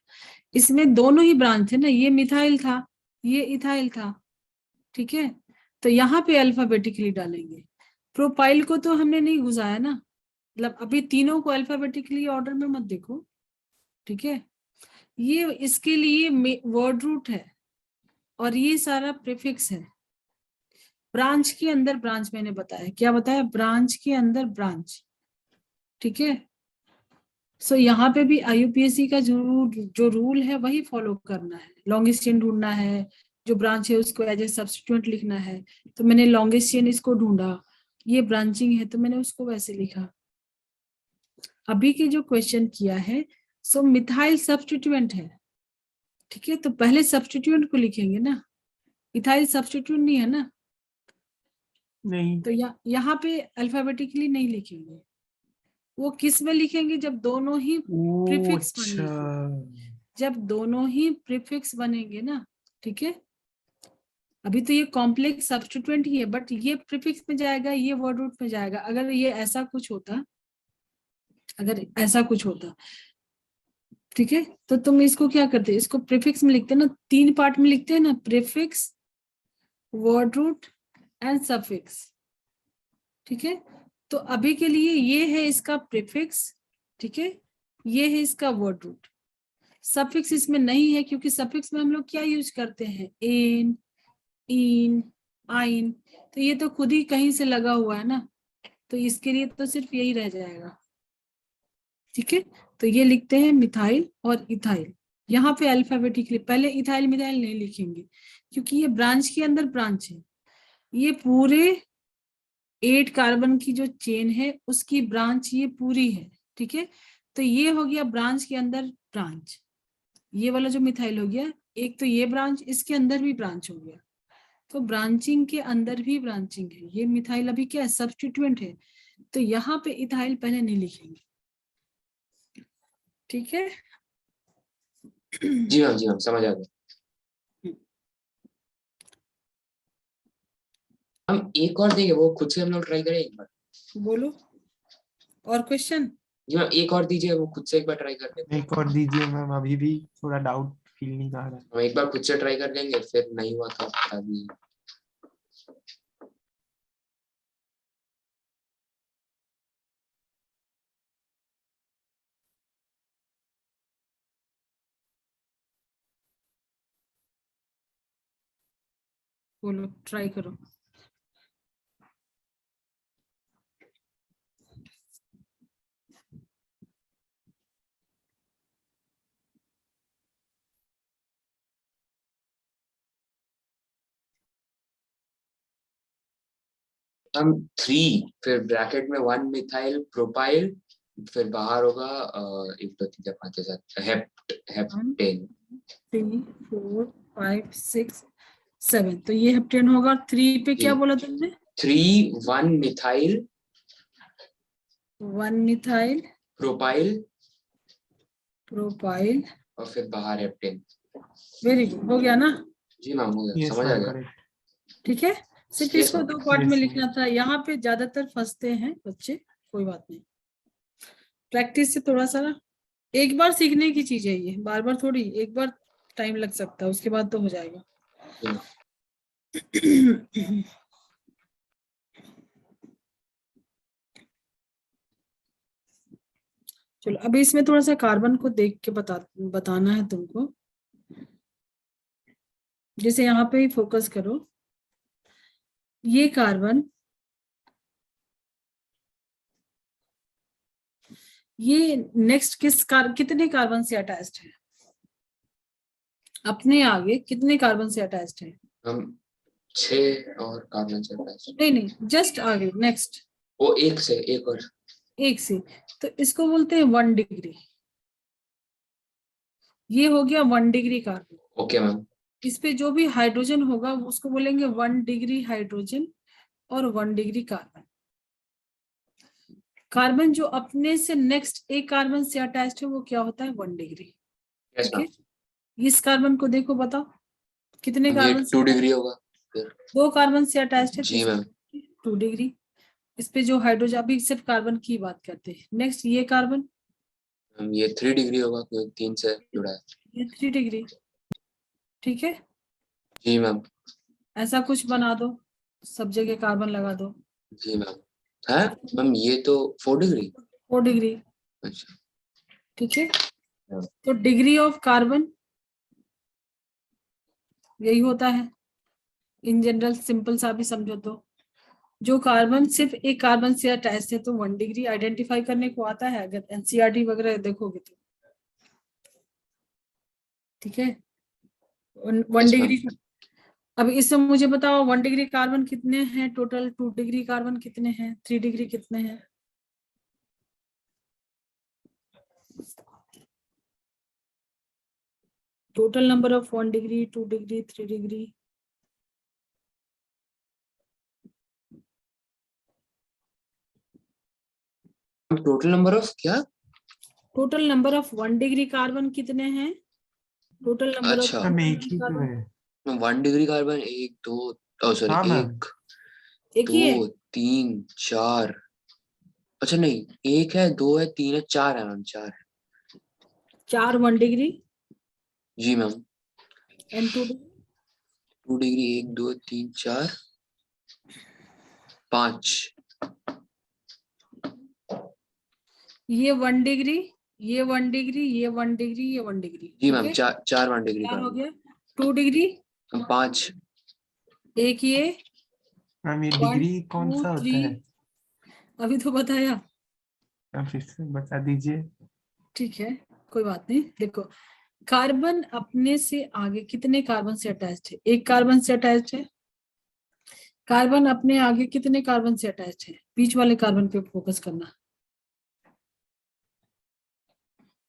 इसमें दोनों ही ब्रांच थे ना, ये मिथाइल था, ये इथाइल था, ठीक है। तो यहाँ पे अल्फाबेटिकली डालेंगे। प्रोपाइल को तो हमने नहीं घुसाया ना, मतलब अभी तीनों को अल्फाबेटिकली ऑर्डर में मत देखो, ठीक है। ये इसके लिए वर्ड रूट है और ये सारा प्रीफिक्स है। ब्रांच के अंदर ब्रांच, मैंने बताया, क्या बताया, ब्रांच के अंदर ब्रांच, ठीक है। सो यहाँ पे भी आईयूपीएससी का जो रूल है वही फॉलो करना है। लॉन्गेस्ट चेन ढूंढना है, जो ब्रांच है उसको एज ए सब्स्टिट्यूएंट लिखना है। तो मैंने लॉन्गेस्ट चेन इसको ढूंढा, ये ब्रांचिंग है तो मैंने उसको वैसे लिखा। अभी के जो क्वेश्चन किया है, सो मिथाइल सब्स्टिट्यूएंट है, ठीक है। तो पहले सब्स्टिट्यूएंट को लिखेंगे ना, इथाइल सब्स्टिट्यूएंट नहीं है ना, नहीं। तो यहाँ पे अल्फाबेटिकली नहीं लिखेंगे। वो किस में लिखेंगे? जब दोनों ही ओ प्रीफिक्स अच्छा। बनेंगे, जब दोनों ही प्रीफिक्स बनेंगे ना, ठीक है। अभी तो ये कॉम्प्लेक्स सब्स्टिट्यूएंट ही है, बट ये प्रीफिक्स में जाएगा, ये वर्ड रूट में जाएगा। अगर ये ऐसा कुछ होता, अगर ऐसा कुछ होता, ठीक है, तो तुम इसको क्या करते, इसको प्रीफिक्स में लिखते ना, 3 पार्ट में लिखते हैं ना, prefix, word root and suffix, ठीक है। तो अभी के लिए ये है इसका प्रीफिक्स, ठीक है, ये है इसका वर्ड रूट। सफिक्स इसमें नहीं है, क्योंकि सफिक्स में हम लोग क्या यूज करते हैं, एन, इन, आइन, तो ये तो खुद ही कहीं से लगा हुआ है ना, तो इसके लिए तो सिर्फ यही रह जाएगा, ठीक है। तो ये लिखते हैं मिथाइल और इथाइल। यहाँ पे अल्फाबेटिकली पहले इथाइल मिथाइल नहीं लिखेंगे, क्योंकि ये ब्रांच के अंदर ब्रांच है। ये पूरे 8 कार्बन की जो चेन है उसकी ब्रांच ये पूरी है, ठीक है। तो ये हो गया ब्रांच के अंदर ब्रांच, ये वाला जो मिथाइल हो गया, एक तो ये ब्रांच, इसके अंदर भी ब्रांच हो गया। तो ब्रांचिंग के अंदर भी ब्रांचिंग है। ये मिथाइल अभी क्या है, सब्स्टिट्यूएंट है, तो यहाँ पे इथाइल पहले नहीं लिखेंगे, ठीक है। जी मैम समझ आ गया। हम एक और देंगे, वो खुद से हम लोग ट्राई करें एक बार। बोलो और क्वेश्चन। जी मैम एक और दीजिए, वो खुद से एक बार ट्राई कर लेते हैं। एक और दीजिए मैम, अभी भी थोड़ा डाउट फील नहीं कर रहा है। हम एक बार खुद से ट्राई कर लेंगे, फिर नहीं हुआ तो बता दीजिए। बोलो, ट्राई करो। हम 3 फिर ब्रैकेट में 1 मिथाइल प्रोपाइल, फिर बाहर होगा 1 2 3 4 5 6 7 हेप्टेन। 3 4 5 6 7, तो ये हेप्टेन होगा। 3 पे क्या जी। बोला तुमने? 3 1 मिथाइल 1 मिथाइल प्रोपाइल प्रोपाइल, और फिर बाहर हेप्टेन। वेरी गुड, हो गया ना? जी मैम हो गया, यस समझ आ मैम, गया। करेक्ट। ठीक है, सिर्फ Yes, इसको ma'am. 2 पार्ट में Yes, लिखना था। यहाँ पे ज्यादातर फंसते हैं बच्चे, कोई बात नहीं, प्रैक्टिस से थोड़ा सा एक बार सीखने की चीज है ये, बार बार थोड़ी, एक बार टाइम लग सकता है, उसके बाद तो हो जाएगा। जी मैम। चलो अभी इसमें थोड़ा सा कार्बन को देख के बताना है तुमको। जैसे यहाँ पे ही फोकस करो, ये कार्बन, ये नेक्स्ट कितने कार्बन से अटैच्ड है? अपने आगे कितने कार्बन से अटैच्ड है? हम 6 और कार्बन से अटैच। नहीं, जस्ट आगे, नेक्स्ट वो एक से एक और। एक से, तो इसको बोलते हैं 1 डिग्री। ये हो गया 1 डिग्री कार्बन। Okay ma'am. इस पे जो भी हाइड्रोजन होगा उसको बोलेंगे 1 डिग्री हाइड्रोजन और 1 डिग्री कार्बन। कार्बन जो अपने से नेक्स्ट एक कार्बन से अटैच्ड है वो क्या होता है? 1 डिग्री। यस ठीक है, मैम। इस कार्बन को देखो, बताओ कितने ये कार्बन 2 डिग्री होगा फिर। 2 कार्बन से अटैच्ड है, तो जी मैम। 2 डिग्री। इस पे जो हाइड्रोजन, अभी सिर्फ कार्बन की बात करते हैं। नेक्स्ट ये कार्बन, ये 3 डिग्री होगा क्योंकि 3 से जुड़ा है। ये 3 डिग्री। ठीक है, जी मैम। ऐसा कुछ बना दो, सब जगह कार्बन लगा दो। जी मैम। है मैम, ये तो 4 डिग्री। 4 डिग्री। अच्छा। ठीक है, तो डिग्री ऑफ कार्बन यही होता है इन जनरल, सिंपल सा भी समझो तो। जो कार्बन सिर्फ एक कार्बन से अटैच है तो 1 डिग्री आइडेंटिफाई करने को आता है, अगर एनसीईआरटी वगैरह देखोगे तो। ठीक है, 1 यस डिग्री। मैम। अब इसमें मुझे बताओ 1 डिग्री कार्बन कितने हैं टोटल? 2 डिग्री कार्बन कितने हैं? 3 डिग्री कितने हैं? Total number of 1 degree, 2 degree, 3 degree. Total number of क्या? Total number of 1 degree carbon कितने हैं? टोटल नंबर ऑफ अच्छा मैम एक ही तो कार्बन है। 1 डिग्री कार्बन 1 2 सॉरी हाँ मैम। 1 एक ही है। 2 3 4। अच्छा नहीं, 1 है 2 है 3 है 4 है मैम, 4 है। 4 1 डिग्री जी मैम। And 2 degree. 2 डिग्री 1 2 3 4 5। ये 1 डिग्री, ये 1 डिग्री, ये 1 डिग्री, ये 1 डिग्री। जी मैम, 4 1 डिग्री 4 हो कार्बन। गया। 2 डिग्री 5। एक, ये मैम ये 1 डिग्री कौन 2 सा होता 3, है? अभी तो बताया। मैम फिर से बता दीजिए। ठीक है, कोई बात नहीं। देखो, कार्बन अपने से आगे कितने कार्बन से अटैच्ड है? एक कार्बन से अटैच्ड है। कार्बन अपने आगे कितने कार्बन से अटैच्ड है? बीच वाले कार्बन पे फोकस करना।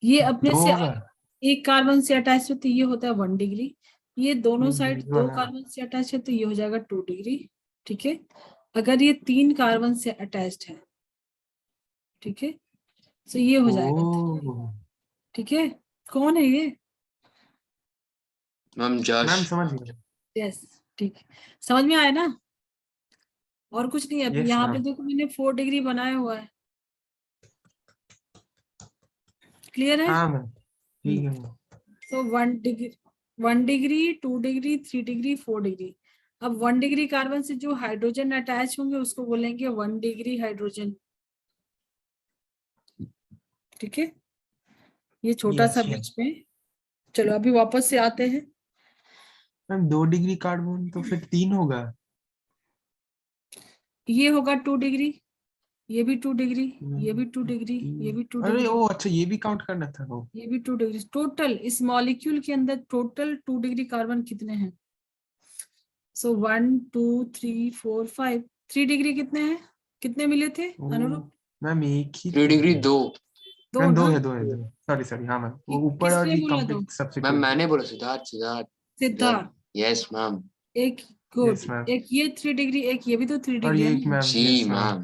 ये अपने 2 से होगा। एक कार्बन से अटैच है तो ये होता है 1 डिग्री। ये दोनों साइड 2 वाला। कार्बन से अटैच है तो ये हो जाएगा 2 डिग्री। ठीक है, अगर ये 3 कार्बन से अटैच्ड है ठीक है, तो ये हो जाएगा। ओह ठीक है, कौन है ये? मैम मैम जश। समझ गया। यस, ठीक है, समझ में आया ना? और कुछ नहीं है। अभी यस यहाँ पे मैम। देखो मैंने 4 डिग्री बनाया हुआ है, क्लियर है? हाँ मैम ठीक है मैम। तो 1 डिग्री 2 डिग्री 3 डिग्री 4 डिग्री। अब 1 डिग्री कार्बन से जो हाइड्रोजन अटैच होंगे उसको बोलेंगे 1 डिग्री हाइड्रोजन। ठीक है, ये छोटा सा यस मैम। बीच में। चलो अभी वापस से आते हैं। मैम 2 डिग्री कार्बन तो फिर 3 होगा। ये होगा 2 डिग्री, ये भी 2 डिग्री, ये भी 2 डिग्री, ये भी 2 अरे डिग्री, ओ अच्छा ये भी काउंट करना था वो। ये भी 2 डिग्री। टोटल इस मॉलिक्यूल के अंदर टोटल 2 डिग्री कार्बन कितने हैं? सो 1 2 3 4 5। 3 डिग्री कितने हैं? कितने मिले थे ओ अनुरूप? मैम एक ही 3 तो डिग्री है। 2। दो मैम ना? 2 है 2 है 2। सॉरी सॉरी हाँ मैम वो ऊपर और किसने ये बोला दो? Complete ma'am substitute. मैंने बोला सिद्धार्थ सिद्धार्थ। सिद्धार्थ। Yes ma'am. एक, गुड। Yes ma'am. एक ये 3 डिग्री, एक ये भी तो 3 और डिग्री है ये एक ना? Ma'am see yes ma'am. Ma'am.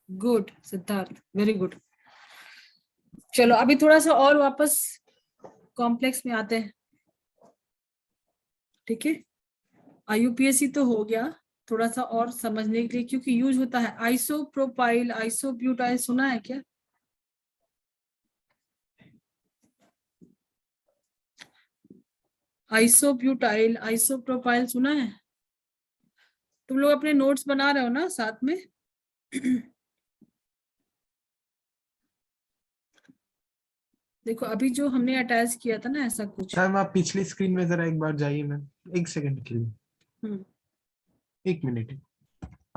Good Siddharth, very good. चलो अभी थोड़ा सा और वापस कॉम्प्लेक्स में आते हैं। ठीक है, आईयूपीएसी तो हो गया। थोड़ा सा और समझने के लिए, क्योंकि यूज होता है आइसोप्रोपाइल आइसोब्यूटाइल, सुना है क्या? आइसोब्यूटाइल आइसोप्रोपाइल सुना है? तुम लोग अपने नोट्स बना रहे हो ना साथ में? देखो अभी जो हमने अटैच किया था ना ऐसा कुछ। मैम आप पिछली स्क्रीन में जरा एक बार जाइए मैम। 1 सेकंड के लिए। हम्म, 1 मिनट।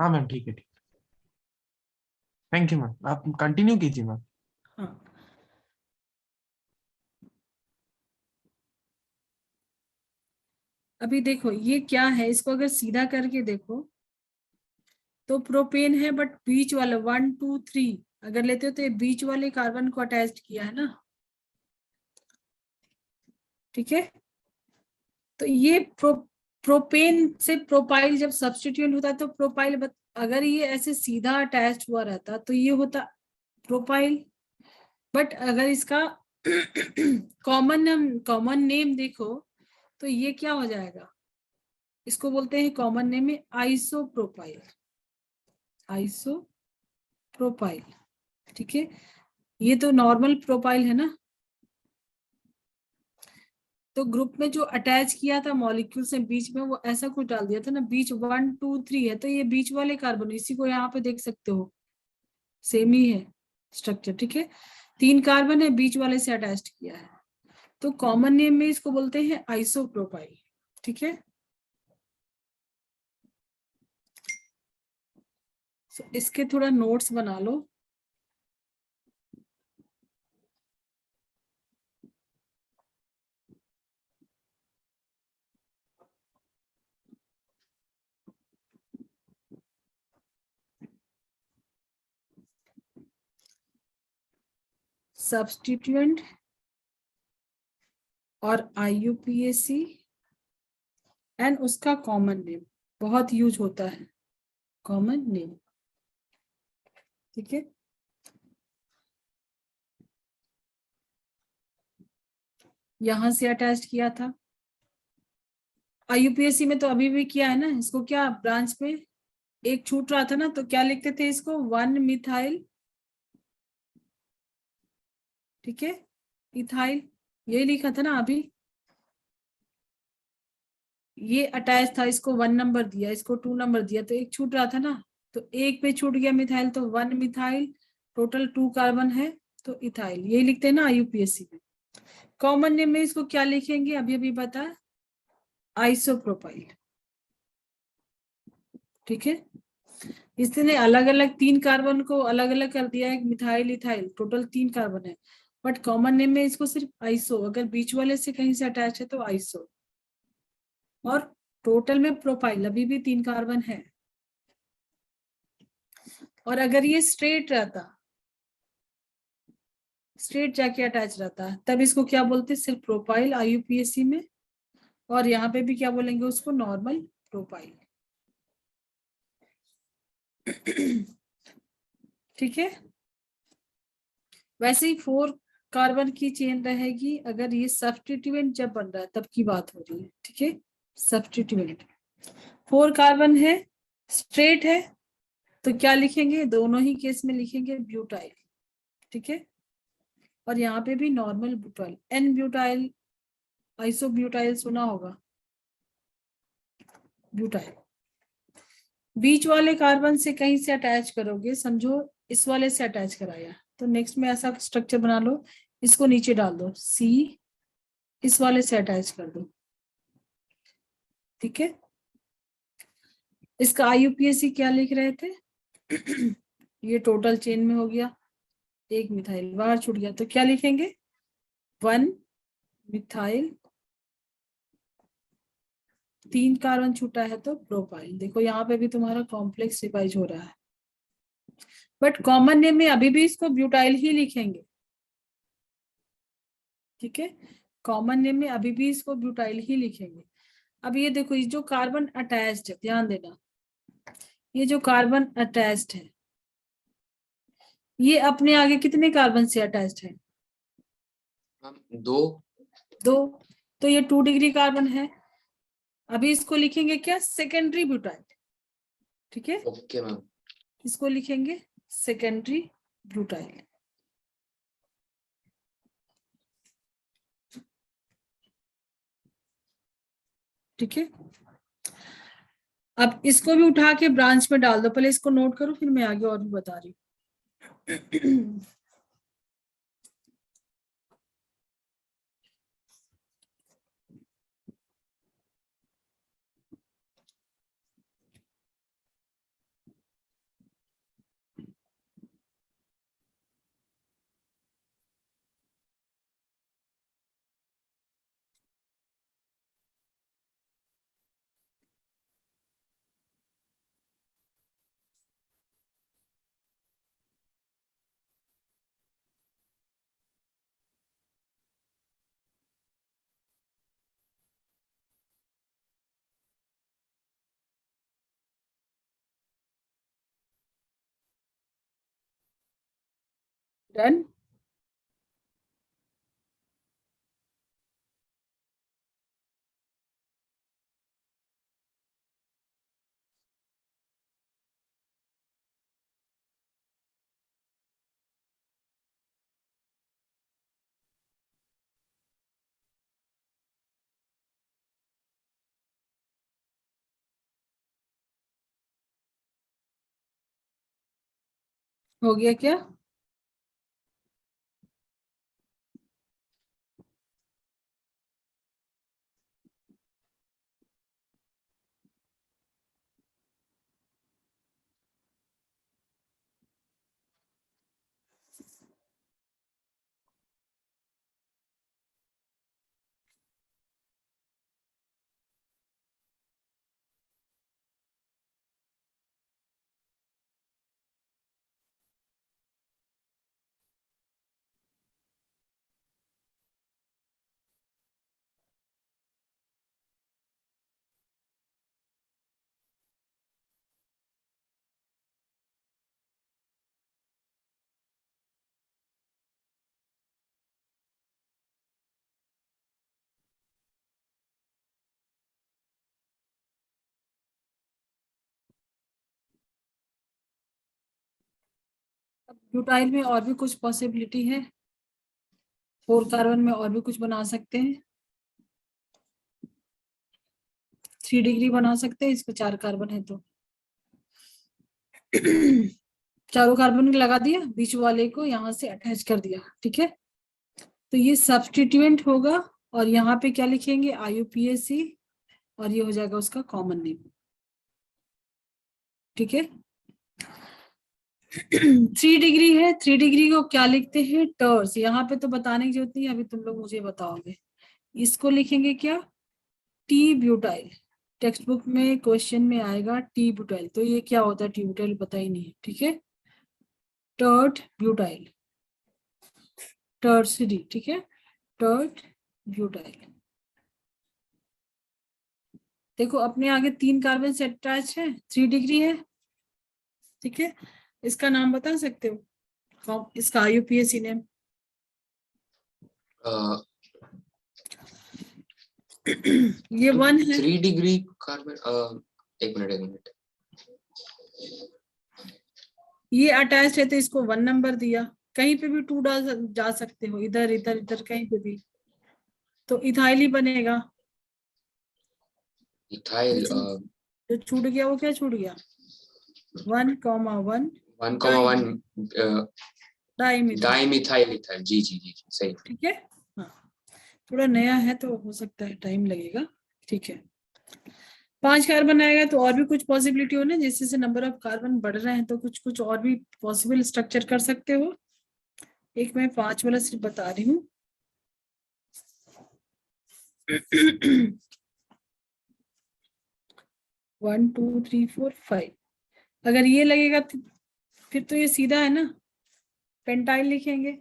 हाँ मैम ठीक है ठीक। थैंक यू मैम आप कंटिन्यू कीजिए मैम। हाँ। अभी देखो ये क्या है, इसको अगर सीधा करके देखो तो प्रोपेन है, बट बीच वाला 1 2 3 अगर लेते हो तो ये बीच वाले कार्बन को अटैच किया है ना। ठीक है, तो ये प्रोपेन से प्रोपाइल जब सब्स्टिट्यूट होता है तो प्रोपाइल, अगर ये ऐसे सीधा अटैच हुआ रहता तो ये होता प्रोपाइल। बट अगर इसका कॉमन नेम देखो तो ये क्या हो जाएगा? इसको बोलते हैं कॉमन नेम में आइसोप्रोपाइल। आइसोप्रोपाइल, ठीक है, ये तो नॉर्मल प्रोपाइल है ना। तो ग्रुप में जो अटैच किया था मॉलिक्यूल से बीच में वो ऐसा कुछ डाल दिया था ना, बीच 1 2 3 है तो ये बीच वाले कार्बन, इसी को यहाँ पे देख सकते हो, सेम ही है स्ट्रक्चर। ठीक है, 3 कार्बन है, बीच वाले से अटैच किया है, तो कॉमन नेम में इसको बोलते हैं आइसोप्रोपाइल। ठीक है, तो इसके थोड़ा नोट्स बना लो। सब्स्टिट्यूएंट और आईयूपीएसी एंड उसका कॉमन नेम बहुत यूज होता है, कॉमन नेम। ठीक है, यहां से अटैच किया था आईयूपीएसी में, तो अभी भी किया है ना। इसको क्या ब्रांच में एक छूट रहा था ना, तो क्या लिखते थे इसको? 1 मिथाइल, ठीक है, इथाइल, यही लिखा था ना अभी। ये अटैच था, इसको 1 नंबर दिया, इसको 2 नंबर दिया, तो एक छूट रहा था ना, तो एक पे छूट गया मिथाइल, तो 1 मिथाइल, टोटल 2 कार्बन है तो इथाइल, यही लिखते हैं ना आईयूपीएसी में। कॉमन नेम में इसको क्या लिखेंगे अभी अभी बता? आइसोप्रोपाइल। ठीक है, इसने अलग अलग 3 कार्बन को अलग अलग कर दिया, एक मिथाइल इथाइल, टोटल 3 कार्बन है, बट कॉमन नेम में इसको सिर्फ आइसो, अगर बीच वाले से कहीं से अटैच है तो आइसो, और टोटल में प्रोपाइल अभी भी 3 कार्बन है। और अगर ये स्ट्रेट रहता, स्ट्रेट जाके अटैच रहता है, तब इसको क्या बोलते? सिर्फ प्रोपाइल आईयूपीएसी में, और यहाँ पे भी क्या बोलेंगे उसको? Normal propyl. ठीक है, वैसे ही 4 कार्बन की चेन रहेगी अगर ये सब्स्टिट्यूएंट जब बन रहा है तब की बात हो रही है, ठीक है। सब्स्टिट्यूएंट 4 कार्बन है, स्ट्रेट है, तो क्या लिखेंगे, दोनों ही केस में लिखेंगे ब्यूटाइल, ठीक है। और यहाँ पे भी normal butyl, N butyl, isobutyl सुना होगा, ब्यूटाइल। बीच वाले कार्बन से कहीं से अटैच करोगे, समझो इस वाले से अटैच कराया, तो नेक्स्ट में ऐसा स्ट्रक्चर बना लो, इसको नीचे डाल दो, सी इस वाले से अटैच कर दो, ठीक है। इसका आईयूपीएसी क्या लिख रहे थे ये टोटल चेन में हो गया, एक मिथाइल बाहर छूट गया, तो क्या लिखेंगे 1 मिथाइल, 3 कार्बन छूटा है तो प्रोपाइल। देखो यहाँ पे भी तुम्हारा कॉम्प्लेक्स रिवाइज हो रहा है, बट कॉमन नेम में अभी भी इसको ब्यूटाइल ही लिखेंगे, ठीक है। कॉमन नेम में अभी भी इसको ब्यूटाइल ही लिखेंगे। अब ये देखो, ये जो कार्बन अटैच्ड है, ध्यान देना, ये जो कार्बन अटैच्ड है ये अपने आगे कितने कार्बन से अटैच्ड है, मैम 2। तो ये 2 डिग्री कार्बन है। अभी इसको लिखेंगे क्या, सेकेंडरी ब्यूटाइल, ठीक है। Okay ma'am. इसको लिखेंगे सेकेंडरी ब्यूटाइल, ठीक है। अब इसको भी उठा के ब्रांच में डाल दो, पहले इसको नोट करो फिर मैं आगे और भी बता रही हूँ डन। हो गया क्या, ब्यूटाइल में और भी कुछ पॉसिबिलिटी है, 4 कार्बन में और भी कुछ बना सकते हैं, 3 डिग्री बना सकते हैं, इसको 4 कार्बन है तो चारों कार्बन लगा दिया, बीच वाले को यहाँ से अटैच कर दिया, ठीक है। तो ये सब्स्टिट्यूएंट होगा और यहाँ पे क्या लिखेंगे आईयूपीएसी, और ये हो जाएगा उसका कॉमन नेम, ठीक है। 3 डिग्री है, 3 डिग्री को क्या लिखते हैं टर्स, यहाँ पे तो बताने की जरूरत नहीं है, अभी तुम लोग मुझे बताओगे। इसको लिखेंगे क्या, टी ब्यूटाइल, टेक्स्ट बुक में क्वेश्चन में आएगा टी ब्यूटाइल, तो ये क्या होता है टी ब्यूटाइल पता ही नहीं है, ठीक है। टर्ट ब्यूटाइल, टर्सरी, ठीक है, टर्ट ब्यूटाइल। देखो अपने आगे 3 कार्बन से अटैच है, 3 डिग्री है, ठीक है। इसका नाम बता सकते हो, इसका IUPAC नेम ये 1 है, 3 डिग्री कार्बन, एक मिनट, ये अटैच्ड है तो इसको 1 नंबर दिया, कहीं पे भी 2 डाल जा सकते हो, इधर इधर इधर कहीं पे भी, तो इथाइल ही बनेगा। इथाइल जो छूट गया वो क्या छूट गया, 1,1 1,1 डाइमिथाइल, डाइमिथाइल इथाइल। जी, सही। ठीक है। हाँ, थोड़ा नया है तो हो सकता है टाइम लगेगा, ठीक है। 5 कार्बन आएगा तो और भी कुछ पॉसिबिलिटी हो ना, जैसे जैसे नंबर ऑफ कार्बन बढ़ रहे हैं तो कुछ कुछ और भी पॉसिबल स्ट्रक्चर कर सकते हो। एक मैं 5 वाला सिर्फ बता रही हूँ। 1 2 3 4 5, अगर ये लगेगा तो फिर तो ये सीधा है ना, पेंटाइल लिखेंगे,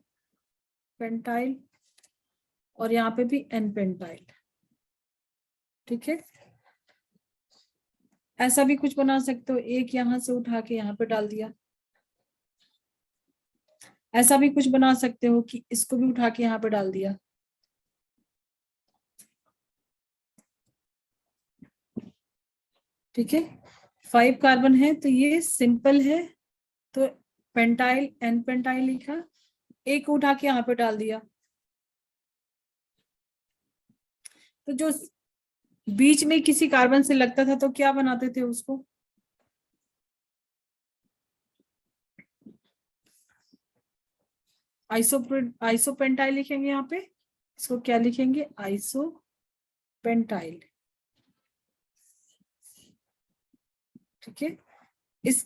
पेंटाइल, और यहाँ पे भी एन पेंटाइल, ठीक है। ऐसा भी कुछ बना सकते हो, एक यहां से उठा के यहाँ पे डाल दिया। ऐसा भी कुछ बना सकते हो कि इसको भी उठा के यहाँ पे डाल दिया, ठीक है। 5 कार्बन है तो ये सिंपल है, तो पेंटाइल एन पेंटाइल लिखा, एक उठा के यहाँ पे डाल दिया। तो जो बीच में किसी कार्बन से लगता था तो क्या बनाते थे उसको, आइसोपेंटाइल लिखेंगे यहाँ पे, इसको क्या लिखेंगे, आइसोपेंटाइल, ठीक है। इस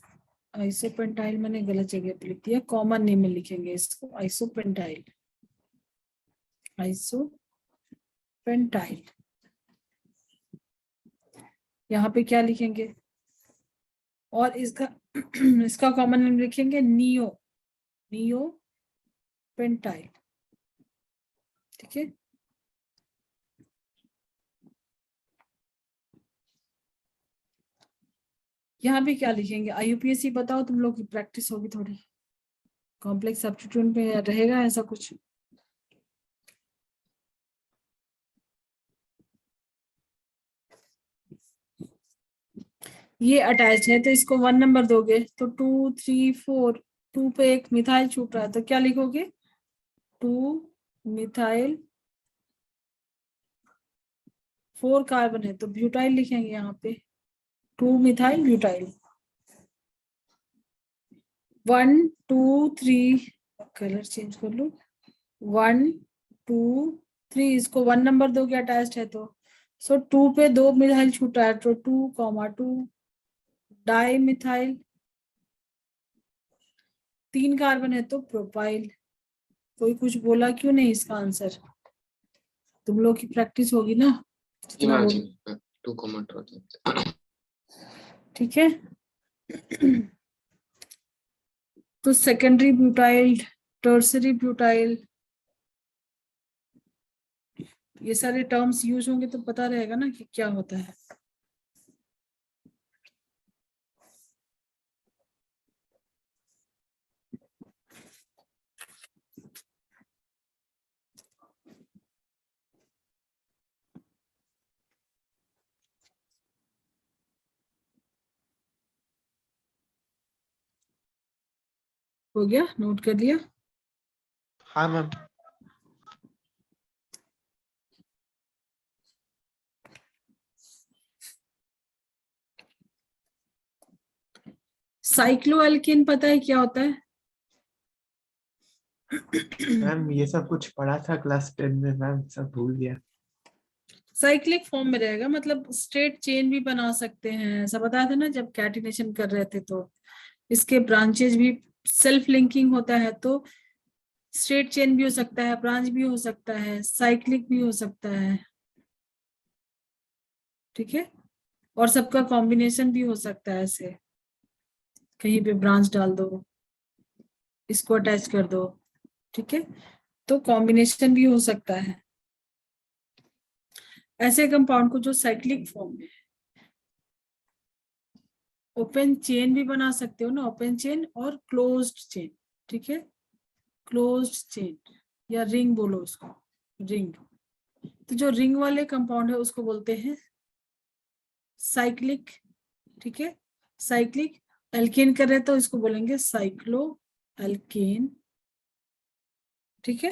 आइसोपेंटाइल मैंने गलत जगह पे लिख दिया, कॉमन नेम में लिखेंगे इसको आइसोपेंटाइल, आइसोपेंटाइल। यहाँ पे क्या लिखेंगे, और इसका इसका कॉमन नेम लिखेंगे नियो पेंटाइल, ठीक है। यहाँ पे क्या लिखेंगे, IUPAC बताओ, तुम लोग की प्रैक्टिस होगी थोड़ी, कॉम्प्लेक्स सब्स्टिट्यूट में रहेगा ऐसा कुछ। ये अटैच है तो इसको 1 नंबर दोगे, तो 2 3 4, 2 पे एक मिथाइल छूट रहा है तो क्या लिखोगे, 2 मिथाइल, 4 कार्बन है तो ब्यूटाइल लिखेंगे यहाँ पे, 2 मिथाइल ब्यूटाइल। 1 2 3, कलर चेंज कर लो, 1 2 3, इसको 1 नंबर दोगे अटैच्ड है तो, सो 2 पे 2 मिथाइल छूटा है तो 2,2 डाई मिथाइल, 3 कार्बन है तो प्रोपाइल। कोई कुछ बोला क्यों नहीं इसका आंसर, तुम लोग की प्रैक्टिस होगी ना जितना वो, 2,2, ठीक है। तो सेकेंडरी ब्यूटाइल, टर्सरी ब्यूटाइल, ये सारे टर्म्स यूज होंगे तो पता रहेगा ना कि क्या होता है। हो गया, नोट कर लिया। हाँ मैम। साइक्लोएल्केन पता है क्या होता है, मैम ये सब कुछ पढ़ा था क्लास 10 में, मैम सब भूल गया। साइक्लिक फॉर्म में रहेगा, मतलब स्ट्रेट चेन भी बना सकते हैं, ऐसा बताया था ना जब कैटिनेशन कर रहे थे, तो इसके ब्रांचेज भी सेल्फ लिंकिंग होता है, तो स्ट्रेट चेन भी हो सकता है, ब्रांच भी हो सकता है, साइक्लिक भी हो सकता है, ठीक है। और सबका कॉम्बिनेशन भी हो सकता है, ऐसे कहीं पे ब्रांच डाल दो, इसको अटैच कर दो, ठीक है, तो कॉम्बिनेशन भी हो सकता है। ऐसे कंपाउंड को जो साइक्लिक फॉर्म में, ओपन चेन भी बना सकते हो ना, ओपन चेन और क्लोज्ड चेन, ठीक है। क्लोज्ड चेन या रिंग बोलो उसको, रिंग। तो जो रिंग वाले कंपाउंड है उसको बोलते हैं साइक्लिक, ठीक है, साइक्लिक। एल्केन कर रहे तो इसको बोलेंगे साइक्लो एल्केन, ठीक है।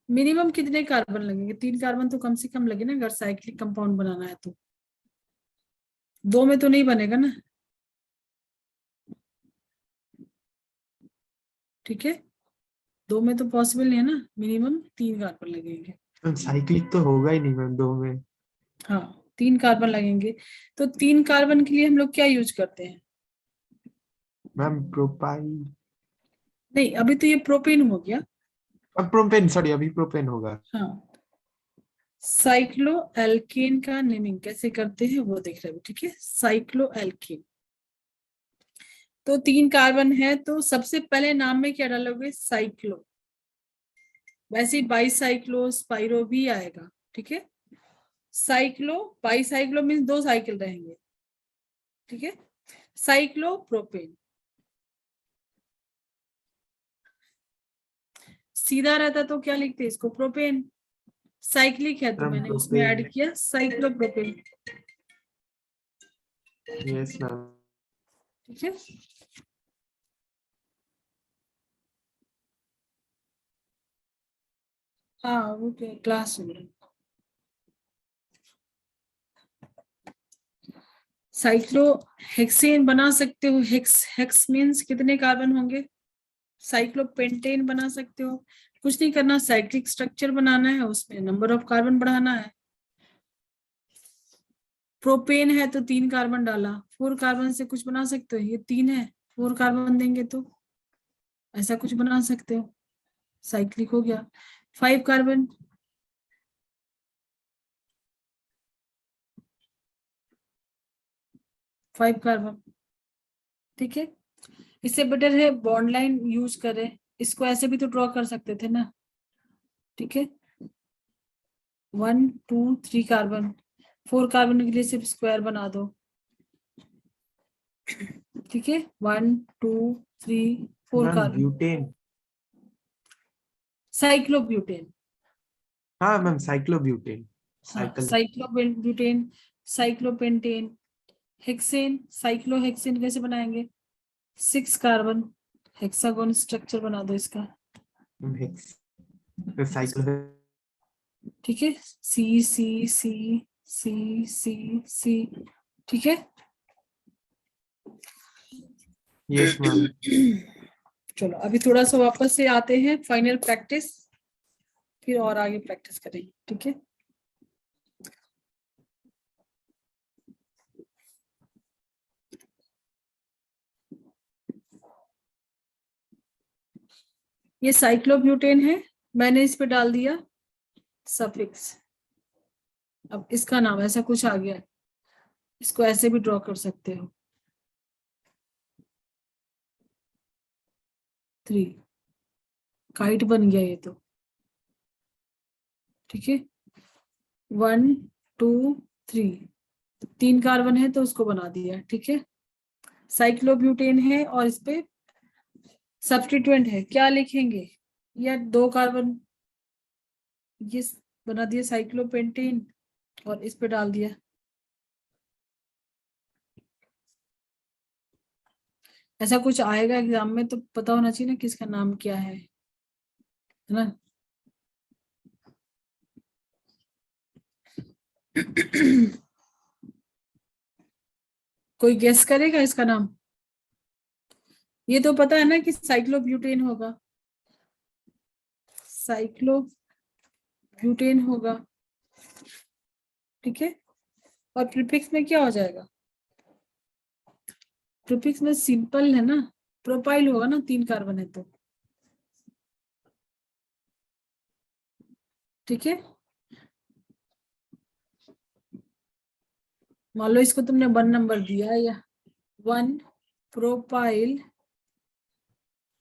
मिनिमम कितने कार्बन लगेंगे? 3 कार्बन तो कम से कम लगे ना, अगर साइक्लिक कंपाउंड बनाना है तो। 2 में तो नहीं बनेगा ना, ठीक है, 2 में तो पॉसिबल नहीं है ना, मिनिमम 3 कार्बन लगेंगे। मैम साइक्लिक तो होगा ही नहीं मैम 2 में। हाँ, 3 कार्बन लगेंगे। तो 3 कार्बन के लिए हम लोग क्या यूज करते हैं? मैम प्रोपाइल, नहीं, अभी तो ये प्रोपेन हो गया। अब प्रोपेन, सॉरी अभी प्रोपेन होगा। हाँ, साइक्लो एल्केन का नेमिंग कैसे करते हैं वो देख रहे हो, ठीक है, साइक्लो एल्केन। तो 3 कार्बन है तो सबसे पहले नाम में क्या डालोगे? साइक्लो। वैसे ही बाईसाइक्लो स्पाइरो भी आएगा, ठीक है। साइक्लो, बाईसाइक्लो मीन्स 2 साइकिल रहेंगे, ठीक है। साइक्लो प्रोपेन, सीधा रहता तो क्या लिखते इसको? प्रोपेन। साइक्लिक है तो मैम मैंने उसमें प्रोपेन, ऐड किया साइक्लोप्रोपेन, यस मैम। ठीक है। हाँ, वो क्लास में साइक्लो हेक्सेन बना सकते हो। हेक्स मीन्स कितने कार्बन होंगे? साइक्लोपेंटेन बना सकते हो। कुछ नहीं करना, साइक्लिक स्ट्रक्चर बनाना है, उसमें नंबर ऑफ कार्बन बढ़ाना है। प्रोपेन है तो 3 कार्बन डाला, 4 कार्बन से कुछ बना सकते हो, ये 3 है, 4 कार्बन देंगे तो ऐसा कुछ बना सकते हो, साइक्लिक हो गया। 5 कार्बन, फाइव कार्बन, ठीक है। इससे बेटर है बॉन्ड लाइन यूज करें, इसको ऐसे भी तो ड्रॉ कर सकते थे ना, ठीक है। 1 2 3 कार्बन, 4 कार्बन के लिए सिर्फ स्क्वायर बना दो, ठीक है। 1 2 3 4 मैम कार्बन, ब्यूटेन, साइक्लोब्यूटेन। हाँ मैम साइक्लोब्यूटेन, हाँ, cycle. Cyclobutane, cyclopentane, hexane, cyclohexane कैसे बनाएंगे? 6 कार्बन, हेक्सागोन स्ट्रक्चर बना दो इसका, हेक्स, साइक्लो, ठीक है। सी सी सी सी सी सी, ठीक है। Yes ma'am. चलो अभी थोड़ा सा वापस से आते हैं, फाइनल प्रैक्टिस, फिर और आगे प्रैक्टिस करेंगे, ठीक है। ये साइक्लोब्यूटेन है, मैंने इस पे डाल दिया सफिक्स। अब इसका नाम ऐसा कुछ आ गया, इसको ऐसे भी ड्रॉ कर सकते हो, 3, काइट बन गया ये तो, ठीक है। 1 2 3, 3 कार्बन है तो उसको बना दिया, ठीक है। साइक्लोब्यूटेन है और इस पे सब्स्टिट्यूएंट है, क्या लिखेंगे? या 2 कार्बन, ये बना दिया साइक्लोपेंटेन और इस पे डाल दिया, ऐसा कुछ आएगा एग्जाम में तो पता होना चाहिए ना किसका नाम क्या है ना। कोई गेस करेगा इसका नाम? ये तो पता है ना कि साइक्लोब्यूटेन होगा, साइक्लोब्यूटेन होगा, ठीक है। और प्रीफिक्स में क्या हो जाएगा? प्रीफिक्स में सिंपल है ना, प्रोपाइल होगा ना, 3 कार्बन है तो, ठीक है। मान लो इसको तुमने 1 नंबर दिया या 1 प्रोपाइल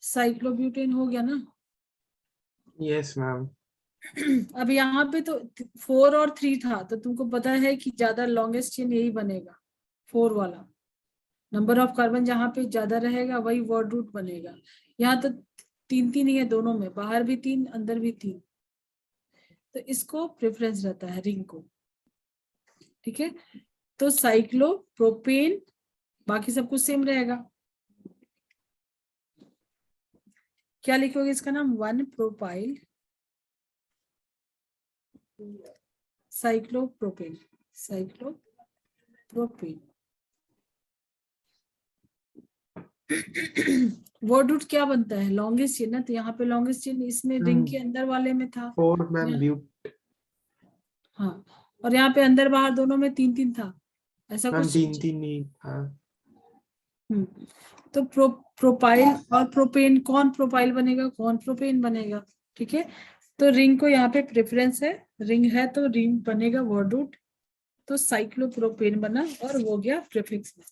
साइक्लोब्यूटेन हो गया ना। Yes ma'am. अब यहाँ पे तो 4 और 3 था तो तुमको पता है कि ज्यादा लॉन्गेस्ट चेन यही बनेगा, 4 वाला। नंबर ऑफ कार्बन जहाँ पे ज्यादा रहेगा वही वर्ड रूट बनेगा। यहाँ तो 3 ही है दोनों में, बाहर भी 3 अंदर भी 3, तो इसको प्रेफरेंस रहता है रिंग को। ठीक है, तो साइक्लोप्रोपेन, बाकी सब कुछ सेम रहेगा। क्या लिखोगे इसका नाम? 1 propyl cyclopropane, cyclopropane. Word root क्या बनता है? लॉन्गेस्ट चेन ना, तो यहाँ पे लॉन्गेस्ट चेन इसमें रिंग के अंदर वाले में था। 4 मैम यहाँ- ब्यूट। हाँ, और यहाँ पे अंदर बाहर दोनों में 3 था, ऐसा मैम कुछ। 3 नहीं था। तो प्रोपाइल और प्रोपेन, कौन प्रोपाइल बनेगा, कौन प्रोपेन बनेगा? ठीक है, तो रिंग को यहाँ पे प्रेफरेंस है, रिंग है तो रिंग बनेगा वर्ड रूट, तो साइक्लोप्रोपेन बना और वो गया प्रीफिक्स में।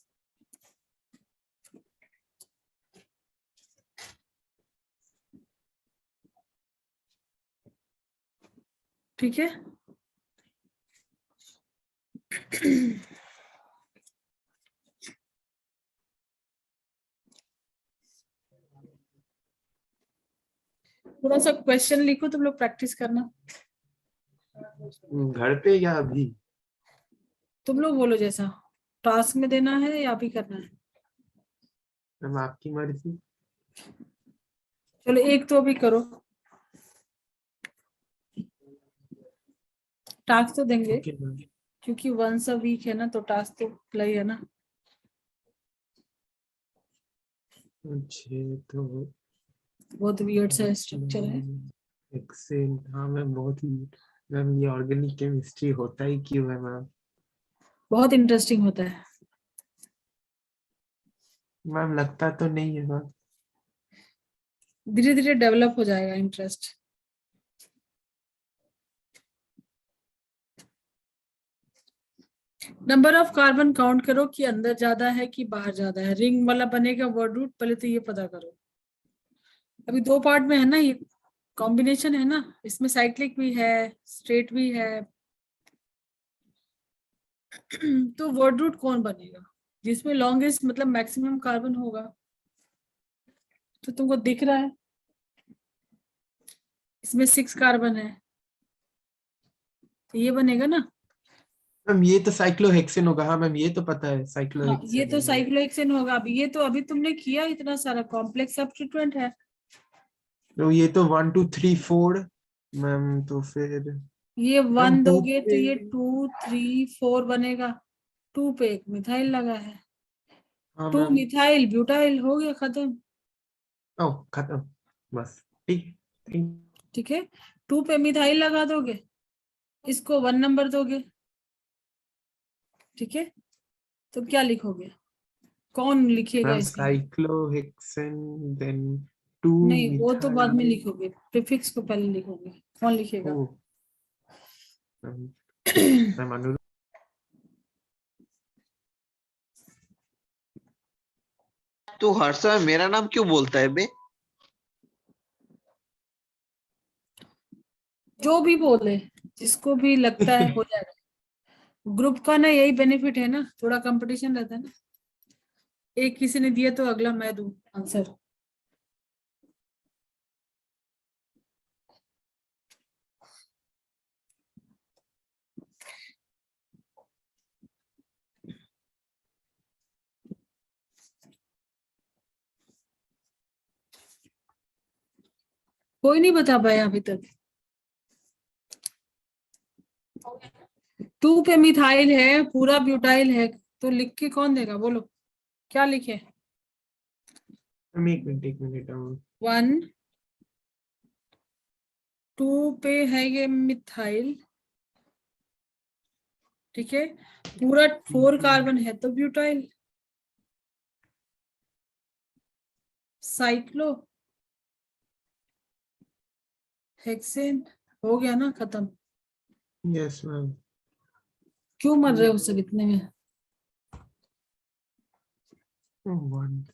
ठीक है। थोड़ा सा क्वेश्चन लिखो, तुम लोग प्रैक्टिस करना। घर पे या अभी? तुम लोग बोलो, जैसा टास्क में देना है या अभी करना है। मैम आपकी मर्जी। चलो एक तो अभी करो, टास्क तो देंगे ओके मैम। क्योंकि वंस अ वीक है ना, तो टास्क तो प्ले है ना। अच्छे तो बहुत वियर्ड सा स्ट्रक्चर है। एक्सेंट, हाँ मैम बहुत ही। मैम ये ऑर्गेनिक केमिस्ट्री होता ही क्यों है मैम? बहुत इंटरेस्टिंग होता है। मैम लगता तो नहीं है मैम। धीरे धीरे डेवलप हो जाएगा interest. Number of carbon count करो कि अंदर ज्यादा है कि बाहर ज्यादा है। रिंग वाला बनेगा वर्ड रूट, पहले तो ये पता करो। अभी 2 पार्ट में है ना, ये कॉम्बिनेशन है ना, इसमें साइक्लिक भी है, स्ट्रेट भी है। तो वर्ड रूट कौन बनेगा? जिसमें लॉन्गेस्ट मतलब मैक्सिमम कार्बन होगा। तो तुमको दिख रहा है इसमें 6 कार्बन है, तो ये बनेगा ना। मैम ये तो साइक्लोहेक्सेन होगा। हाँ मैम ये तो पता है हाँ, ये साइक्लोहेक्सेन तो है मैम। साइक्लोहेक्सेन होगा। अभी ये तो अभी तुमने किया, इतना सारा कॉम्प्लेक्स सब्स्टिट्यूएंट है। तो ये तो 1 2 3 4 मैम, तो फिर ये मैम 1 2 दोगे तो पे। ये 2 3 4 बनेगा। 2 पे एक मिथाइल लगा है, हाँ 2 मैम। मिथाइल ब्यूटाइल, हो गया खत्म। ओ खत्म। बस ठीक। ठीक। ठीक है, 2 पे मिथाइल लगा दोगे, इसको 1 नंबर दोगे। ठीक है, तो क्या लिखोगे? कौन लिखेगा मैम इसे? साइक्लोहेक्सेन देन 2 नहीं, वो तो बाद में मिथाइल। लिखोगे, प्रीफिक्स को पहले लिखोगे। कौन लिखेगा? ओ मैम, मैम अनुराग। तू हर समय मेरा नाम क्यों बोलता है बे? जो भी बोले, जिसको भी लगता है हो जाएगा। ग्रुप का ना यही बेनिफिट है ना, थोड़ा कंपटीशन रहता है ना। एक किसी ने दिया तो अगला मैं दूं आंसर। कोई नहीं बता पाया अभी तक। 2 पे मिथाइल है, पूरा ब्यूटाइल है, तो लिख के कौन देगा बोलो? क्या लिखे? मैम एक मिनट 1 2 पे है ये मिथाइल। ठीक है, पूरा 4 कार्बन है तो ब्यूटाइल। साइक्लो हेक्सेन, हो गया ना खत्म। Yes ma'am. क्यों मर रहे हो सब इतने में? 1 1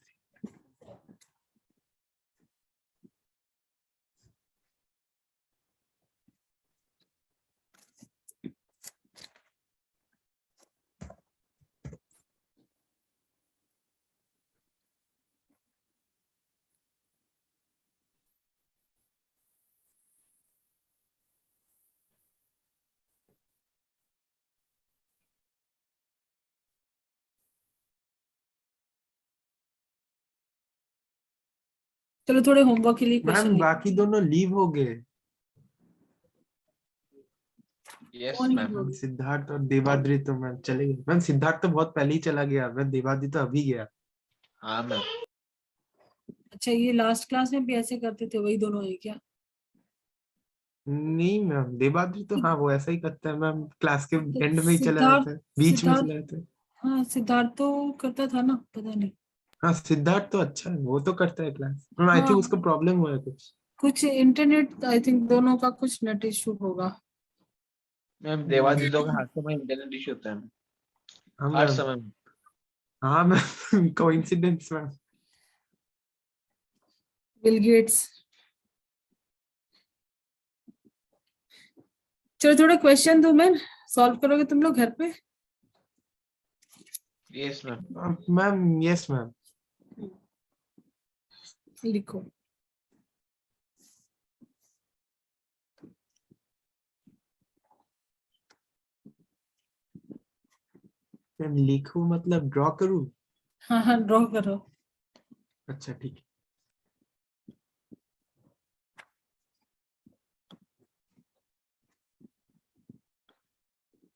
चलो थोड़े होमवर्क के लिए मैम क्वेश्चन बाकी दोनों लीव हो गए। यस कौन मैम। leave हो गया? सिद्धार्थ और देवाद्री तो मैम चले गए। मैम सिद्धार्थ तो बहुत पहले ही चला गया, मैम देवाद्री तो अभी गया। हाँ मैम। अच्छा, ये लास्ट क्लास में भी ऐसे करते थे, वही दोनों है क्या? नहीं मैम, देवाद्री तो हाँ वो ऐसा ही करता है मैम, क्लास के तो एंड में ही चला सिद्धार्थ जाता है, बीच में सिद्धार्थ चला जाता है। हाँ, सिद्धार्थ तो करता था ना, पता नहीं। हाँ सिद्धार्थ तो अच्छा है, वो तो करता है क्लास। मैम आई हाँ, थिंक उसको प्रॉब्लम हुआ है कुछ। कुछ इंटरनेट, आई थिंक दोनों का कुछ नेट इशू होगा। मैम देवाजी लोग हर समय इंटरनेट इशू होता है मैम, हाँ हर मैम। समय। हाँ ma'am coincidence ma'am. Bill Gates. चलो थोड़ा क्वेश्चन दो, मैं सॉल्व करोगे तुम लोग घर पे? Yes ma'am. Ma'am yes ma'am. लिखो। मैम लिखूं मतलब ड्रॉ करूं? हाँ हाँ, ड्रॉ करो। अच्छा ठीक है।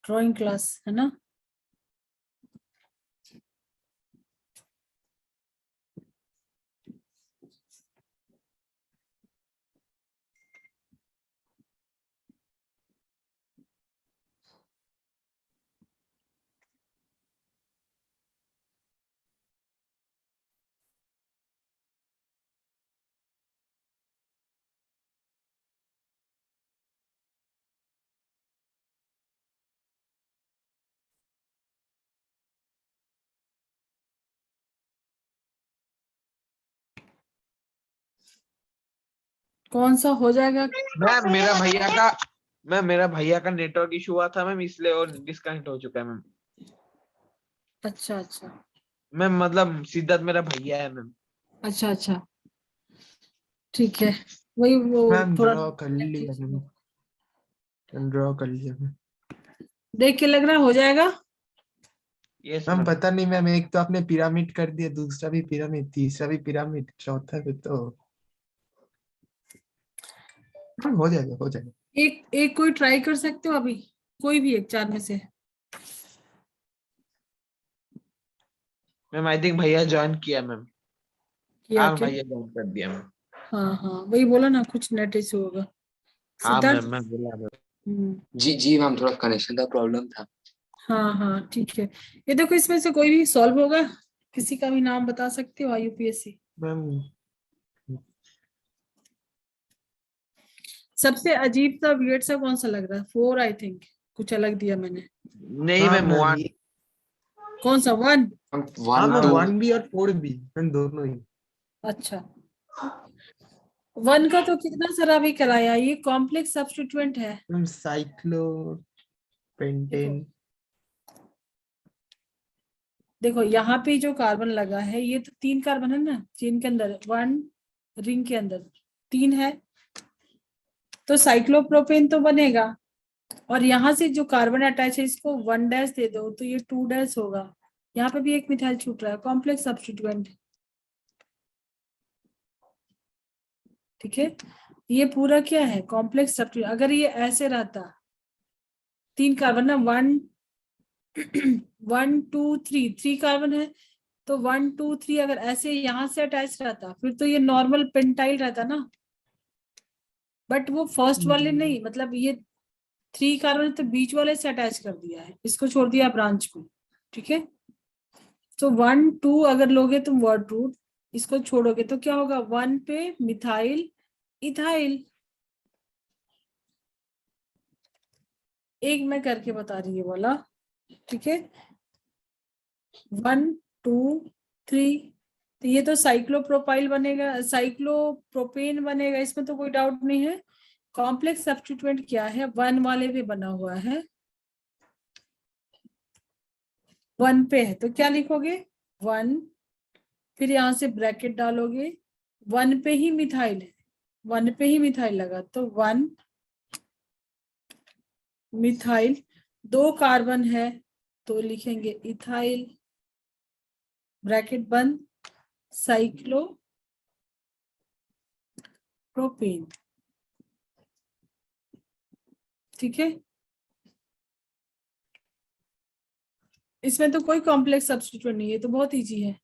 ड्राइंग क्लास है ना? कौन सा हो जाएगा? मैम मेरा भैया का नेटवर्क इशू हुआ था मैम, इसलिए और डिस्कनेक्ट हो चुका है मैम। अच्छा अच्छा मैम मतलब सिद्धार्थ मेरा भैया है मैम। अच्छा अच्छा, ठीक है। वही वो मैम थोड़ा ड्रॉ कर लिया मैम, ड्रॉ कर लिया मैम। देख के लग रहा हो जाएगा। Yes ma'am ma'am. पता नहीं मैम, एक तो आपने पिरामिड कर दिया, दूसरा भी पिरामिड, तीसरा भी पिरामिड, चौथा भी तो मैम हो जाएगा हो जाएगा। एक एक कोई ट्राई कर सकते हो अभी, कोई भी एक चार में से। मैम आई थिंक भैया ज्वाइन किया मैम। किया हाँ क्या? भैया ज्वाइन कर दिया मैम। हाँ हाँ, वही बोला ना, कुछ नेट इशू होगा। हाँ सिद्धार्थ। मैम मैं बोला मैम। जी जी मैम, थोड़ा कनेक्शन का प्रॉब्लम था। हाँ हाँ ठीक है। ये देखो, इसमें से कोई भी सॉल्व होगा? किसी का भी नाम बता सकते हो IUPAC? मैम सबसे अजीब सा वियर्ड सा कौन सा लग रहा है? 4 आई थिंक, कुछ अलग दिया मैंने। नहीं हाँ मैम मैम वन। ये, कौन सा 1? हम हाँ वन मैम टू। 1 भी और 4 भी मैम, दोनों ही। अच्छा, 1 का तो कितना सारा भी कराया, ये कॉम्प्लेक्स सब्स्टिट्यूएंट है। मैम साइक्लो देखो पेंटेन। देखो, यहाँ पे जो कार्बन लगा है, ये तो 3 कार्बन है ना चेन के अंदर, 1 रिंग के अंदर 3 है, तो साइक्लोप्रोपेन तो बनेगा। और यहाँ से जो कार्बन अटैच है, इसको 1 डैश दे दो तो ये 2 डैश होगा। यहाँ पे भी एक मिथाइल छूट रहा है, कॉम्प्लेक्स सब्स्टिट्यूएंट। ठीक है, ये पूरा क्या है? Complex substituent. अगर ये ऐसे रहता, 3 कार्बन ना, 1 1 2 3, 3 कार्बन है, तो 1 2 3 अगर ऐसे यहाँ से अटैच रहता, फिर तो ये नॉर्मल पेंटाइल रहता ना। बट वो फर्स्ट वाले नहीं, मतलब ये 3 कार्बन तो बीच वाले से अटैच कर दिया है, इसको छोड़ दिया ब्रांच को। ठीक है, तो 1 2 अगर लोगे तुम वर्ड रूट, इसको छोड़ोगे तो क्या होगा? 1 पे मिथाइल इथाइल। एक मैं करके बता रही हूँ वाला। ठीक है, 1 2 3, तो ये तो साइक्लोप्रोपाइल बनेगा, साइक्लोप्रोपेन बनेगा, इसमें तो कोई डाउट नहीं है। कॉम्प्लेक्स सब्स्टिट्यूएंट क्या है? 1 वाले भी बना हुआ है, 1 पे है, तो क्या लिखोगे? 1, फिर यहाँ से ब्रैकेट डालोगे, 1 पे ही मिथाइल है, 1 पे ही मिथाइल लगा, तो 1 मिथाइल, 2 कार्बन है तो लिखेंगे इथाइल, ब्रैकेट बंद, साइक्लो प्रोपेन। ठीक है, इसमें तो कोई कॉम्प्लेक्स सब्स्टिट्यूएंट नहीं है, तो बहुत इजी है।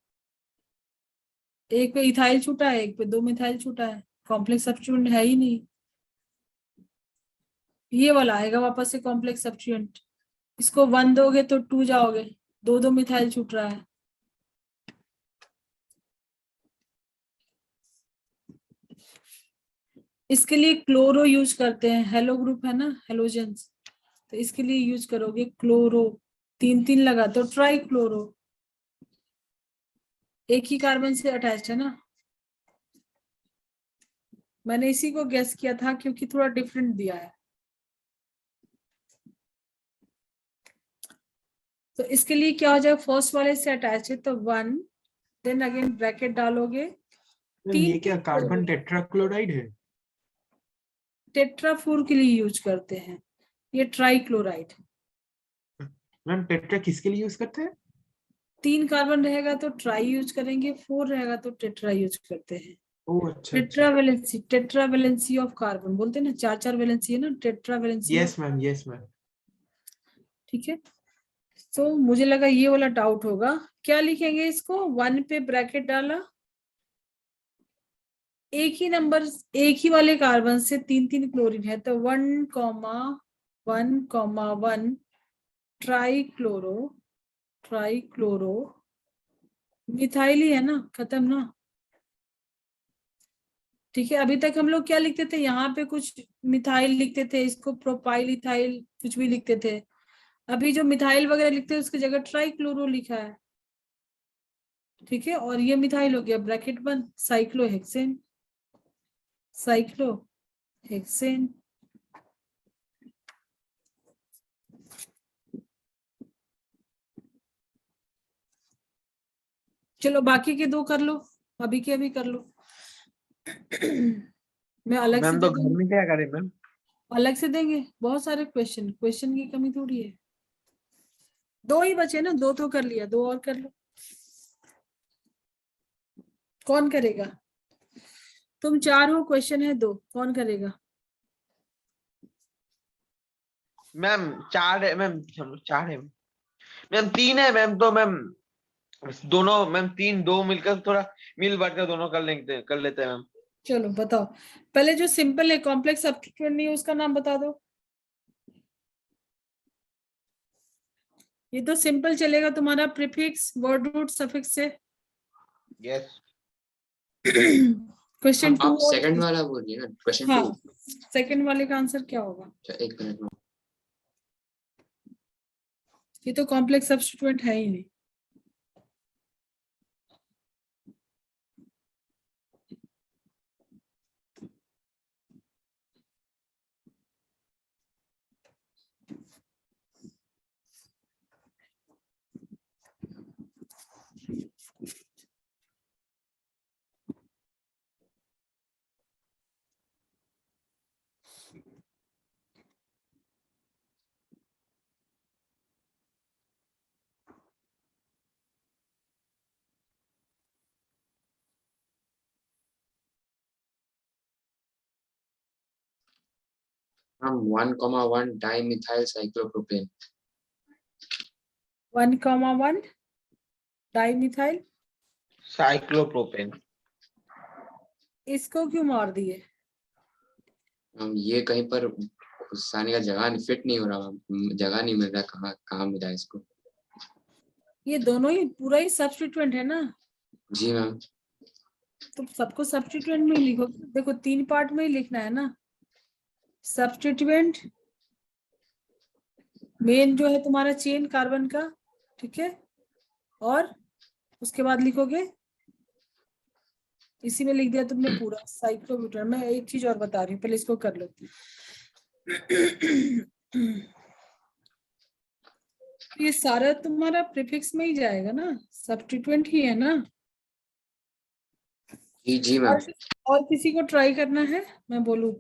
एक पे इथाइल छूटा है, एक पे 2 मिथाइल छूटा है, कॉम्प्लेक्स सब्स्टिट्यूएंट है ही नहीं। ये वाला आएगा वापस से कॉम्प्लेक्स सब्स्टिट्यूएंट। इसको 1 दोगे तो 2 जाओगे, 2 मिथाइल छूट रहा है। इसके लिए क्लोरो यूज करते हैं, हेलो ग्रुप है ना, हेलोजेंस, तो इसके लिए यूज करोगे क्लोरो। 3 लगा तो ट्राई क्लोरो, एक ही कार्बन से अटैच्ड है ना। मैंने इसी को गेस किया था क्योंकि थोड़ा डिफरेंट दिया है। तो इसके लिए क्या हो जाए, फर्स्ट वाले से अटैच है तो 1, देन अगेन ब्रैकेट डालोगे। मैम ये क्या कार्बन टेट्राक्लोराइड है? टेट्राफ्लोर के लिए यूज करते हैं, ये ट्राइक्लोराइड। मैम टेट्रा किसके लिए यूज करते हैं? 3 कार्बन रहेगा तो ट्राई यूज करेंगे, 4 रहेगा तो टेट्रा यूज करते हैं। ओह अच्छा अच्छा। टेट्रावेलेंसी ऑफ कार्बन बोलते हैं ना, 4 वैलेंसी है ना, tetravalency. Yes ma'am, yes ma'am. ठीक है, तो मुझे लगा ये वाला डाउट होगा। क्या लिखेंगे इसको, 1 पे ब्रैकेट डाला, एक ही नंबर, एक ही वाले कार्बन से 3 क्लोरीन है तो 1,1,1 ट्राइक्लोरो, ट्राइक्लोरो मिथाइल ही है ना, खत्म ना। ठीक है, अभी तक हम लोग क्या लिखते थे, यहाँ पे कुछ मिथाइल लिखते थे, इसको प्रोपाइल इथाइल कुछ भी लिखते थे। अभी जो मिथाइल वगैरह लिखते हैं उसकी जगह ट्राइक्लोरो लिखा है। ठीक है, और ये मिथाइल हो गया, ब्रैकेट बंद, साइक्लोहेक्सेन, साइक्लोहेक्सेन। चलो बाकी के 2 कर लो, अभी के अभी कर लो। मैं अलग से मैम दे तो घर दूंगी, में क्या करें मैम? अलग से देंगे, बहुत सारे क्वेश्चन, क्वेश्चन की कमी थोड़ी है। 2 ही बचे ना, 2 तो कर लिया, 2 और कर लो। कौन करेगा, तुम 4 हो, क्वेश्चन है 2, कौन करेगा? मैम 4 है मैम, 4 है मैम, 3 है मैम, तो मैम दोनों मैम 3-2 मिलकर थोड़ा मिल बांट कर दोनों कर लेते हैं मैम। चलो बताओ, पहले जो सिंपल है, कॉम्प्लेक्स सब्स्टिट्यूएंट नहीं है, उसका नाम बता दो। ये तो सिंपल चलेगा तुम्हारा, प्रीफिक्स, वर्ड रूट, सफिक्स से। यस क्वेश्चन 2 आप और सेकंड वाला बोलिए ना, क्वेश्चन हाँ, 2। सेकंड वाले का आंसर क्या होगा? अच्छा, 1 मिनट में। ये तो कॉम्प्लेक्स सब्स्टिट्यूएंट है ही नहीं। हम 1,1 डाइमिथाइल साइक्लोप्रोपेन। 1,1 dimethyl, cyclopropane. इसको क्यों मार दिए? हम ये कहीं पर घुसाने का जगह फिट नहीं हो रहा, जगह नहीं मिल रहा, कहाँ कहाँ मिला इसको। ये दोनों ही पूरा ही सब्स्टिट्यूएंट है ना, जी मैम। तो सबको सब्स्टिट्यूएंट में ही लिखो। देखो 3 पार्ट में ही लिखना है ना, सब्स्टिट्यूएंट मेन जो है तुम्हारा चेन कार्बन का, ठीक है, और उसके बाद लिखोगे, इसी में लिख दिया तुमने पूरा साइक्लोब्यूटेन। मैं एक चीज और बता रही हूँ, पहले इसको कर लो। ये सारा तुम्हारा प्रीफिक्स में ही जाएगा ना, सब्स्टिट्यूएंट ही है ना। जी जी मैम। और किसी को ट्राई करना है, मैं बोलूं?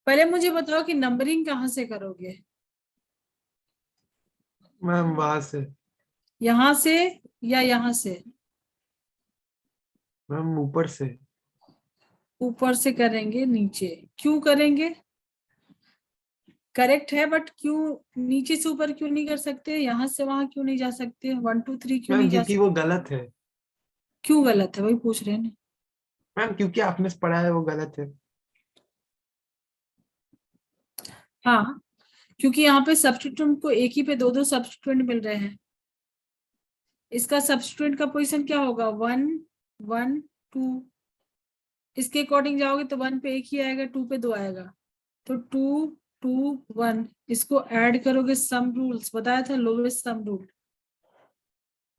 पहले मुझे बताओ कि नंबरिंग कहाँ से करोगे? मैम वहां से। यहाँ से या यहाँ से? मैम ऊपर से। ऊपर से करेंगे नीचे, क्यों करेंगे? करेक्ट है, बट क्यों नीचे से ऊपर क्यों नहीं कर सकते? यहाँ से वहां क्यों नहीं जा सकते? 1 2 3 क्यों मैम नहीं जा क्योंकि सकते? वो गलत है। क्यों गलत है, वही पूछ रहे हैं ना। मैम क्योंकि आपने पढ़ा है वो गलत है। हाँ, क्योंकि यहाँ पे सब्स्टिट्यूएंट को एक ही पे दो दो सब्स्टिट्यूएंट मिल रहे हैं। इसका सब्स्टिट्यूएंट का पोजीशन क्या होगा? 1 1 2। इसके अकॉर्डिंग जाओगे तो 1 पे एक ही आएगा, 2 पे 2 आएगा, तो 2 2 1। इसको ऐड करोगे, सम रूल्स बताया था, लोवेस्ट सम रूल,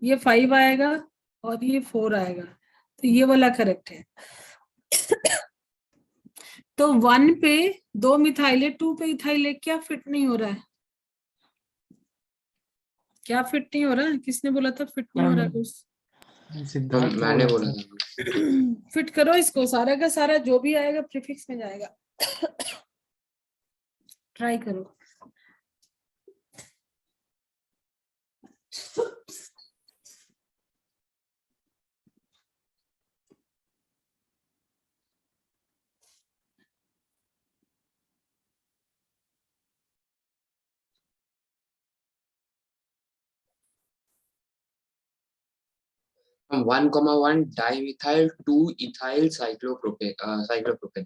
ये 5 आएगा और ये 4 आएगा, तो ये वाला करेक्ट है। तो 1 पे 2 मिथाइल है, 2 पे इथाइल है, क्या फिट नहीं हो रहा है? क्या फिट नहीं हो रहा है? किसने बोला था फिट नहीं हो रहा है कुछ? सिद्धार्थ मैंने बोला बोला था। था। फिट करो इसको, सारा का सारा जो भी आएगा प्रीफिक्स में जाएगा। ट्राई करो। हम 1,1 डाइमिथाइल 2 इथाइल साइक्लोप्रोपेन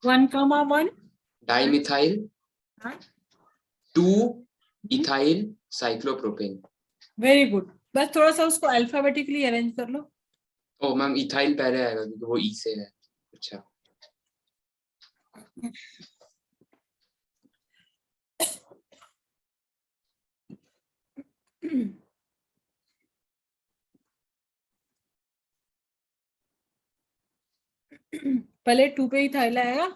1,1 डाइमिथाइल हाँ, 2 इथाइल साइक्लोप्रोपेन। Very good. बस थोड़ा सा उसको अल्फाबेटिकली अरेंज कर लो। ओ मैम इथाइल पहले आएगा क्योंकि वो ई से है। अच्छा पहले 2 पे इथाइल आएगा,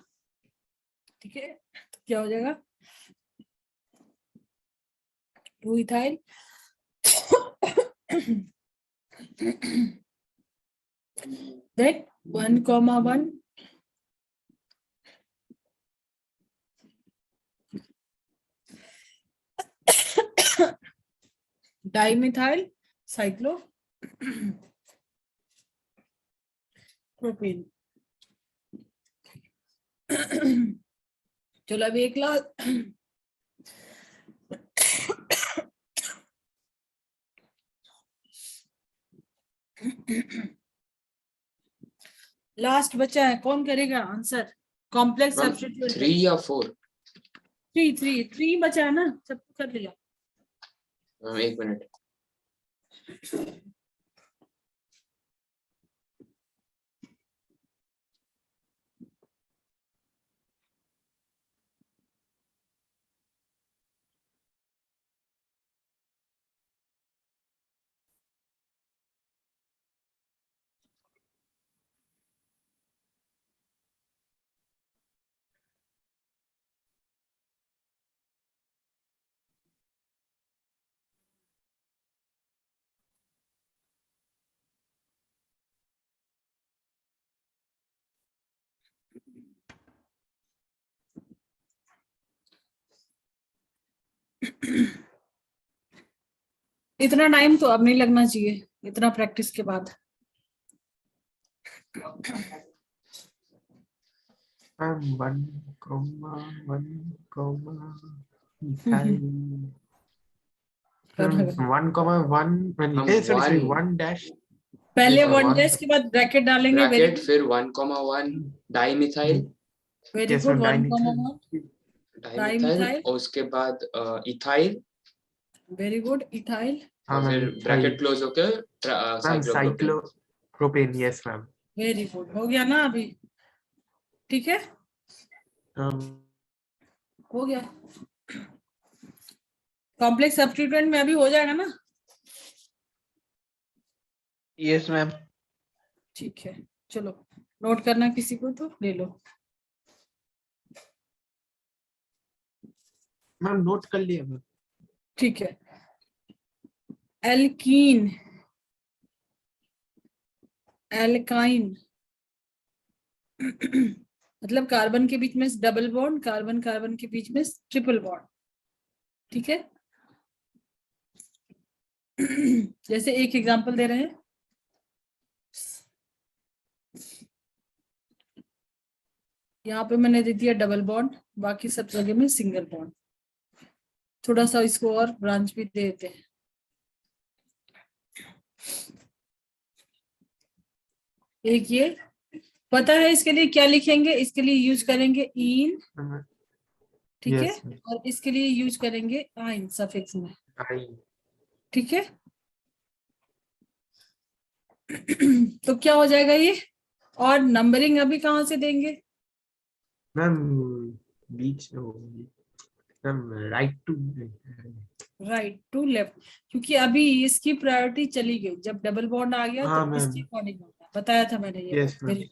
ठीक है, तो क्या हो जाएगा? 2 ethyl then 1,1 dimethyl cyclo propane. चलो अभी एक लास्ट बचा है, कौन करेगा आंसर? कॉम्प्लेक्स मैम सब्स्टिट्यूएंट 3 या 4? 3 बचा है ना, सब कर लिया। मैम एक मिनट। इतना टाइम तो अब नहीं लगना चाहिए, इतना प्रैक्टिस के बाद। Ma'am 1,1 ethyl. कर लगा। 1,1 सॉरी 1 डैश। पहले हाँ, 1 डैश के बाद ब्रैकेट डालेंगे। वेरी ब्रैकेट फिर 1,1 dimethyl yes good. Ma'am 1,1 dimethyl और उसके बाद इथाइल वेरी गुड। इथाइल हाँ और मैम फिर इथाइल। ब्रैकेट क्लोज होकर ma'am cyclopropane. Cyclopropane yes ma'am. Very good, हो गया ना अभी? ठीक है, हो गया। कॉम्प्लेक्स सब्स्टिट्यूएंट में अभी हो जाएगा ना? Yes ma'am. ठीक है, चलो नोट करना किसी को तो ले लो। मैम नोट कर लिया मैम। ठीक है, एल्कीन, एल्काइन मतलब कार्बन के बीच में डबल बॉन्ड, कार्बन कार्बन के बीच में ट्रिपल बॉन्ड, ठीक है। जैसे एक एग्जांपल दे रहे हैं, यहाँ पे मैंने दे दिया डबल बॉन्ड, बाकी सब जगह में सिंगल बॉन्ड। थोड़ा सा इसको और ब्रांच भी दे देते हैं। एक ये पता है इसके लिए क्या लिखेंगे, इसके लिए यूज करेंगे इन, ठीक है, यस और इसके लिए यूज करेंगे आइन सफिक्स में, ठीक है। तो क्या हो जाएगा ये, और नंबरिंग अभी कहाँ से देंगे, मैम बीच ma'am right to right to left, क्योंकि अभी इसकी प्रायोरिटी चली गई, जब डबल बॉन्ड आ गया हाँ तो मैम इसके अकॉर्डिंग होगा, बताया था मैंने ये यस बात मैम मेरी।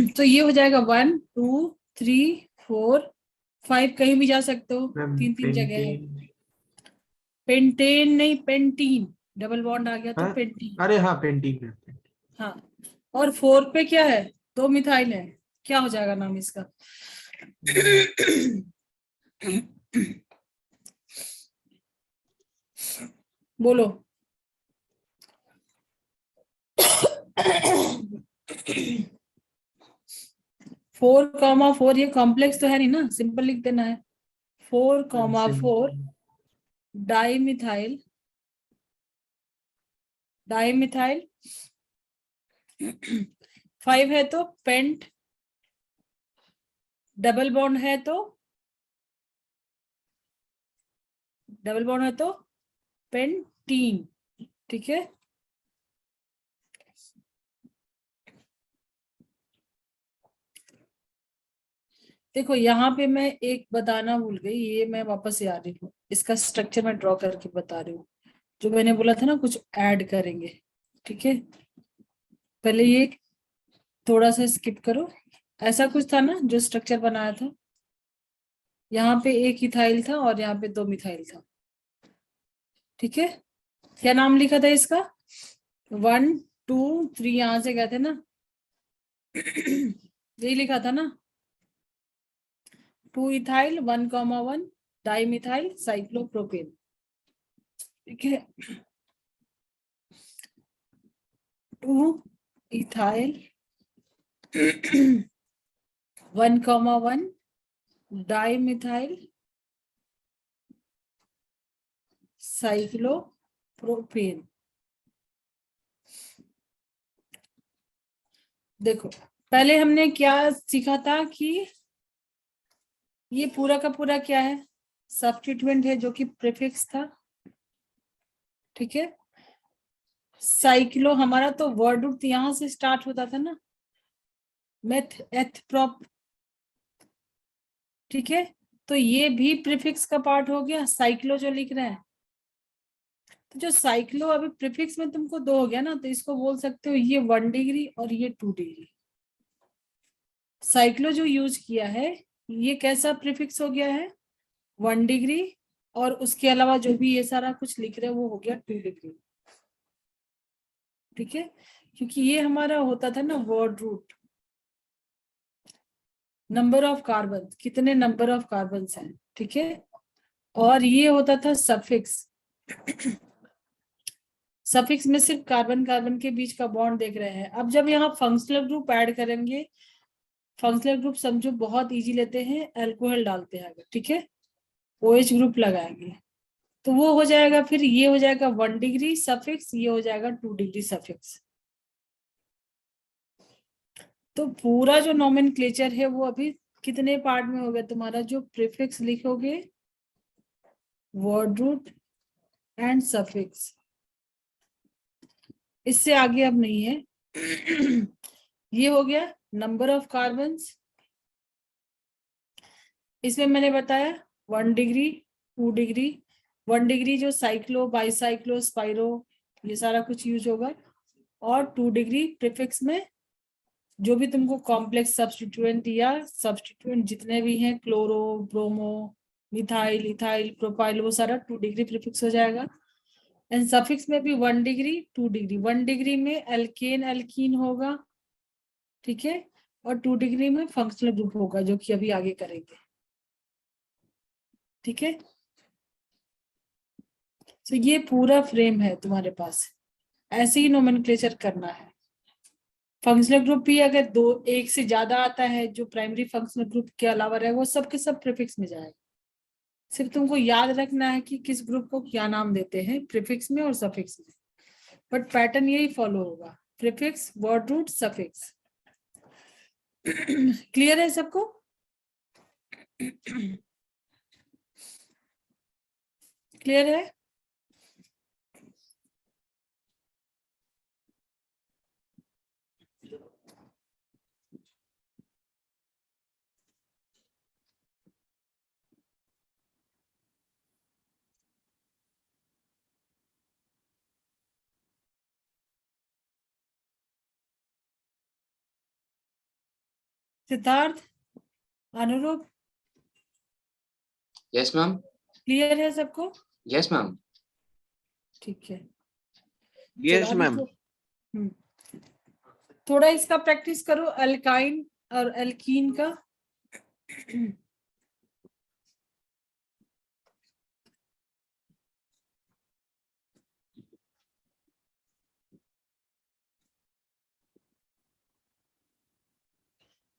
तो ये हो जाएगा 1 2 3 4 5, कहीं भी जा सकते हो, मैम 3 जगह है। पेंटेन पेंटेन नहीं, पेंटीन, डबल बॉन्ड आ गया तो हाँ पेंटीन। अरे हाँ पेंटिंग में हाँ, और 4 पे क्या है, 2 मिथाइल है, क्या हो जाएगा नाम इसका? बोलो। 4,4 ये कॉम्प्लेक्स तो है नहीं ना, सिंपल लिख देना है। 4,4 डाइमिथाइल, डाइमिथाइल 5 है तो पेंट, डबल बॉन्ड है तो, डबल बॉन्ड है तो पेंटीन, ठीक है। देखो यहाँ पे मैं एक बताना भूल गई, ये मैं वापस से आ रही हूँ, इसका स्ट्रक्चर मैं ड्रॉ करके बता रही हूँ। जो मैंने बोला था ना कुछ ऐड करेंगे, ठीक है, पहले ये थोड़ा सा स्किप करो। ऐसा कुछ था ना जो स्ट्रक्चर बनाया था, यहाँ पे एक इथाइल था और यहाँ पे 2 मिथाइल था, ठीक है। क्या नाम लिखा था इसका, 1 2 3, यहां से गए थे ना, यही लिखा था ना, 2 इथाइल 1,1 डाइमिथाइल साइक्लोप्रोपेन, ठीक है। 2 इथाइल 1,1 डाइमिथाइल साइक्लोप्रोपेन। देखो पहले हमने क्या सीखा था कि ये पूरा का पूरा क्या है, सब्स्टिट्यूएंट है जो कि प्रीफिक्स था, ठीक है। साइक्लो हमारा तो वर्ड रूट यहां से स्टार्ट होता था ना, मेथ एथ प्रॉप, ठीक है। तो ये भी प्रीफिक्स का पार्ट हो गया, साइक्लो जो लिख रहे हैं। तो जो साइक्लो अभी प्रीफिक्स में तुमको 2 हो गया ना, तो इसको बोल सकते हो ये 1 डिग्री और ये 2 डिग्री। साइक्लो जो यूज किया है ये कैसा प्रीफिक्स हो गया है, 1 डिग्री, और उसके अलावा जो भी ये सारा कुछ लिख रहे हैं वो हो गया 2 डिग्री, ठीक है। क्योंकि ये हमारा होता था ना word root, number of carbon, कितने नंबर ऑफ कार्बन हैं, ठीक है। और ये होता था सफिक्स, सफिक्स में सिर्फ कार्बन कार्बन के बीच का बॉन्ड देख रहे हैं। अब जब यहाँ फंक्शनल ग्रुप ऐड करेंगे, फंक्शनल ग्रुप समझो बहुत इजी लेते हैं, अल्कोहल डालते हैं अगर, ठीक है, OH ग्रुप लगाएंगे तो वो हो जाएगा, फिर ये हो जाएगा 1 डिग्री सफिक्स, ये हो जाएगा 2 डिग्री सफिक्स। तो पूरा जो नोमेनक्लेचर है वो अभी कितने पार्ट में हो गया तुम्हारा, जो प्रीफिक्स लिखोगे, वर्ड रूट एंड सफिक्स, इससे आगे अब नहीं है। ये हो गया नंबर ऑफ कार्बन्स, इसमें मैंने बताया 1 डिग्री 2 डिग्री, 1 डिग्री जो साइक्लो बाईसाइक्लो स्पाइरो ये सारा कुछ यूज होगा, और 2 डिग्री प्रीफिक्स में जो भी तुमको कॉम्प्लेक्स सब्स्टिट्यूएंट या सब्स्टिट्यूएंट जितने भी हैं, chloro bromo methyl ethyl propyl, वो सारा 2 डिग्री प्रीफिक्स हो जाएगा। एंड सफिक्स में भी 1 डिग्री 2 डिग्री, 1 डिग्री में एल्केन एल्कीन होगा, ठीक है, और 2 डिग्री में फंक्शनल ग्रुप होगा जो कि अभी आगे करेंगे, ठीक है। तो ये पूरा फ्रेम है तुम्हारे पास, ऐसे ही नोमेनक्लेचर करना है। फंक्शनल ग्रुप भी अगर एक से ज्यादा आता है, जो प्राइमरी फंक्शनल ग्रुप के अलावा रहे, वो सब के सब प्रीफिक्स में जाएगा। सिर्फ तुमको याद रखना है कि किस ग्रुप को क्या नाम देते हैं, प्रीफिक्स में और सफिक्स में, बट पैटर्न यही फॉलो होगा, prefix, word root, suffix. Clear है सबको? क्लियर है? सिद्धार्थ, अनुरूप, यस मैम। क्लियर है सबको? Yes ma'am. ठीक है। यस चलो अभी मैम। थोड़ा इसका प्रैक्टिस करो, अल्काइन और एल्कीन का।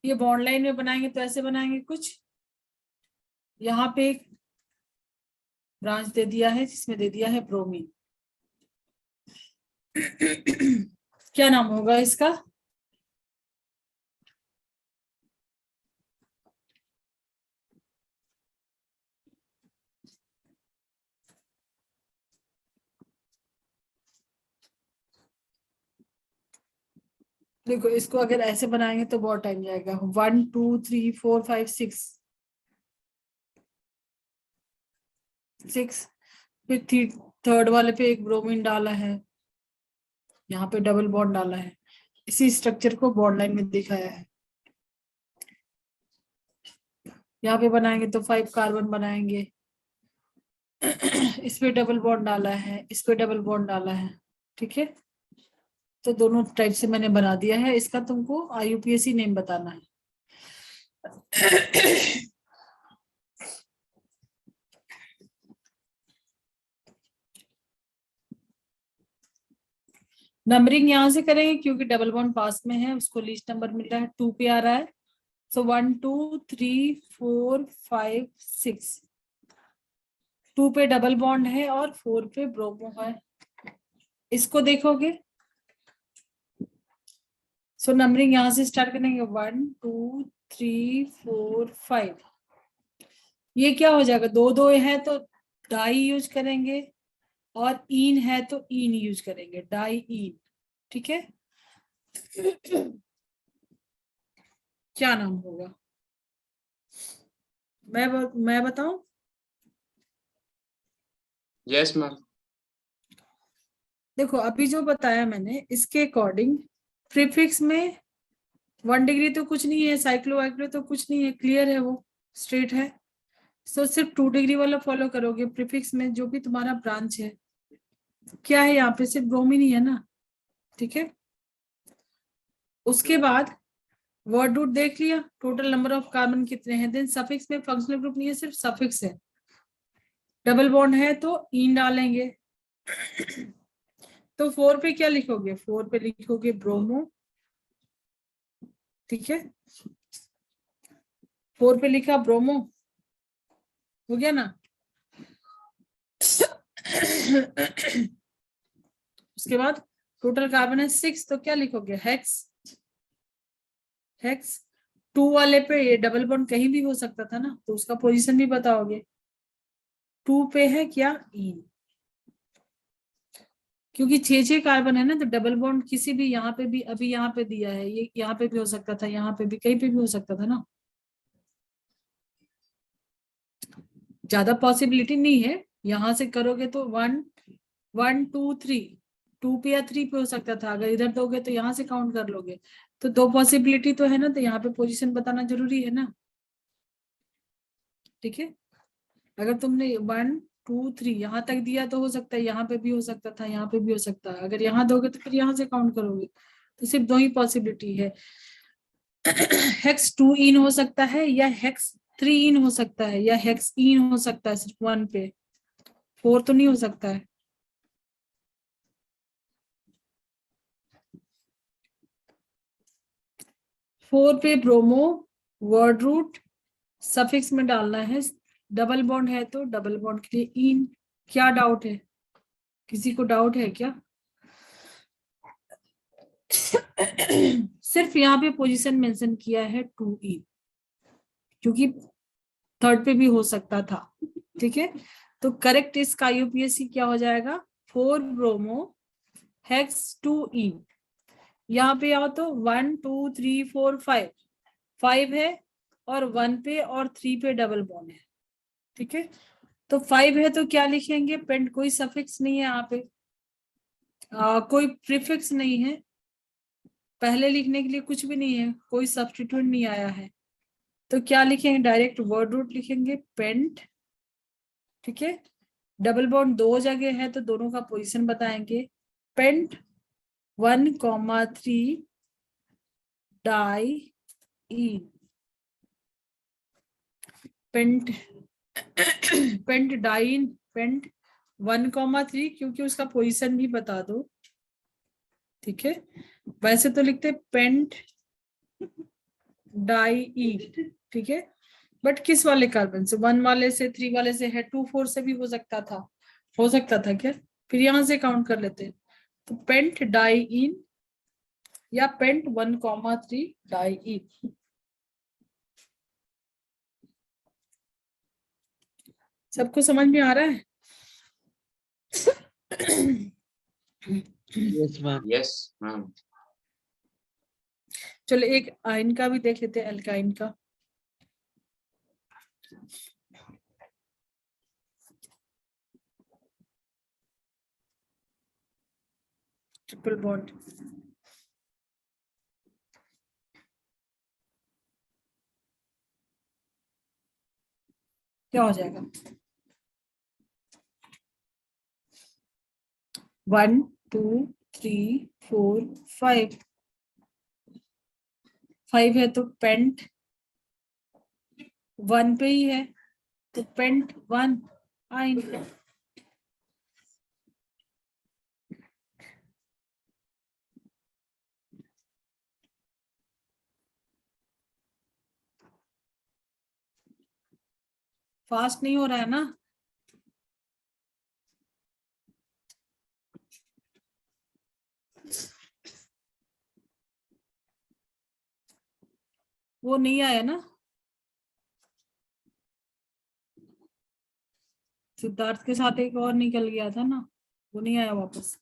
ये बॉन्ड लाइन में बनाएंगे तो ऐसे बनाएंगे कुछ। यहाँ पे एक ब्रांच दे दिया है जिसमें दे दिया है ब्रोमीन। क्या नाम होगा इसका? देखो इसको अगर ऐसे बनाएंगे तो बहुत टाइम जाएगा। 1 2 3 4 5 6 6, फिर थर्ड वाले पे एक ब्रोमीन डाला है, यहाँ पे डबल बॉन्ड डाला है। इसी स्ट्रक्चर को बॉन्ड लाइन में दिखाया है। यहाँ पे बनाएंगे तो 5 कार्बन बनाएंगे। इस पे डबल बॉन्ड डाला है, इस पे डबल बॉन्ड डाला है। ठीक है, तो दोनों टाइप से मैंने बना दिया है। इसका तुमको IUPAC नेम बताना है। नंबरिंग यहाँ से करेंगे क्योंकि डबल बॉन्ड पास में है, उसको लीस्ट नंबर मिल रहा है, 2 पे आ रहा है। सो 1 2 3 4 5 6, 2 पे डबल बॉन्ड है और 4 पे ब्रोमो है। इसको देखोगे, सो नंबरिंग यहाँ से स्टार्ट करेंगे, 1 2 3 4 5। ये क्या हो जाएगा, 2 2 है तो डाई यूज करेंगे, और इन है तो इन यूज करेंगे, डाई इन। ठीक है, क्या नाम होगा? मैं बताऊं? Yes ma'am. देखो अभी जो बताया मैंने इसके अकॉर्डिंग प्रीफिक्स में 1 डिग्री तो कुछ नहीं है, साइक्लोवाइक्लो तो कुछ नहीं है, क्लियर है, वो स्ट्रेट है। सो सिर्फ 2 डिग्री वाला फॉलो करोगे। प्रीफिक्स में जो भी तुम्हारा ब्रांच है, क्या है यहाँ पे, सिर्फ ब्रोमीन ही है ना। ठीक है, उसके बाद वर्ड रूट देख लिया, टोटल नंबर ऑफ कार्बन कितने हैं। देन सफिक्स में फंक्शनल ग्रुप नहीं है, सिर्फ सफिक्स है। डबल बॉन्ड है तो इन डालेंगे। तो 4 पे क्या लिखोगे, 4 पे लिखोगे ब्रोमो। ठीक है, 4 पे लिखा ब्रोमो, हो गया ना। उसके बाद टोटल कार्बन है 6, तो क्या लिखोगे, हेक्स। हेक्स 2 वाले पे ये डबल बॉन्ड कहीं भी हो सकता था ना, तो उसका पोजीशन भी बताओगे। 2 पे है क्या, इन, क्योंकि 6 कार्बन है ना, तो डबल बॉन्ड किसी भी, यहाँ पे भी, अभी यहाँ पे दिया है, ये यहाँ पे भी हो सकता था, यहाँ पे भी, कहीं पे भी हो सकता था ना। ज्यादा पॉसिबिलिटी नहीं है। यहाँ से करोगे तो 1 1 2 3, 2 पे या 3 पे हो सकता था। अगर इधर दोगे तो यहाँ से काउंट कर लोगे, तो 2 पॉसिबिलिटी तो है ना, तो यहाँ पे पोजीशन बताना जरूरी है ना। ठीक है, अगर तुमने 1 2 3 यहाँ तक दिया तो हो सकता है यहाँ पे भी हो सकता था, यहाँ पे भी हो सकता है। अगर यहाँ दोगे तो फिर यहाँ से काउंट करोगे, तो सिर्फ 2 ही पॉसिबिलिटी है। हेक्स 2 इन हो सकता है, या हेक्स 3 इन हो सकता है, या हेक्स इन हो सकता है सिर्फ 1 पे, 4 तो नहीं हो सकता है। 4 पे ब्रोमो, वर्ड रूट, सफिक्स में डालना है, डबल बॉन्ड है तो डबल बॉन्ड के लिए इन। क्या डाउट है, किसी को डाउट है क्या? सिर्फ यहाँ पे पोजीशन मेंशन किया है 2 इन, क्योंकि थर्ड पे भी हो सकता था। ठीक है, तो करेक्ट इसका यूपीएससी क्या हो जाएगा, 4 ब्रोमो हेक्स 2 इन। यहाँ पे आओ तो 1 2 3 4 5, 5 है और 1 पे और 3 पे डबल बॉन्ड है। ठीक है, तो 5 है तो क्या लिखेंगे, पेंट, कोई सफिक्स नहीं है यहाँ पे, कोई प्रीफिक्स नहीं है, पहले लिखने के लिए कुछ भी नहीं है, कोई सब्स्टिट्यूट नहीं आया है, तो क्या लिखेंगे, डायरेक्ट वर्ड रूट लिखेंगे, पेंट। ठीक है, डबल बॉन्ड 2 जगह है तो दोनों का पोजीशन बताएंगे, पेंट 1,3 डाई इन, पेंट पेंट डाइन, पेंट 1,3, क्योंकि उसका पोजीशन भी बता दो। ठीक है, वैसे तो लिखते पेंट डाई इन। ठीक है, बट किस वाले कार्बन से, 1 वाले से, 3 वाले से है, 2 4 से भी हो सकता था, क्या? फिर यहां से काउंट कर लेते हैं, तो पेंट डाई इन या पेंट 1,3 डाई इन। सबको समझ में आ रहा है? Yes ma'am. Yes ma'am. चलो एक आयन का भी देख लेते हैं, अल्काइन का। ट्रिपल बॉन्ड, क्या हो जाएगा, 1 2 3 4 5, 5 है तो पेंट 1 पे ही है, तो पेंट 1 आइन। फास्ट नहीं हो रहा है ना? वो नहीं आया ना, सिद्धार्थ के साथ एक और निकल गया था ना, वो नहीं आया वापस।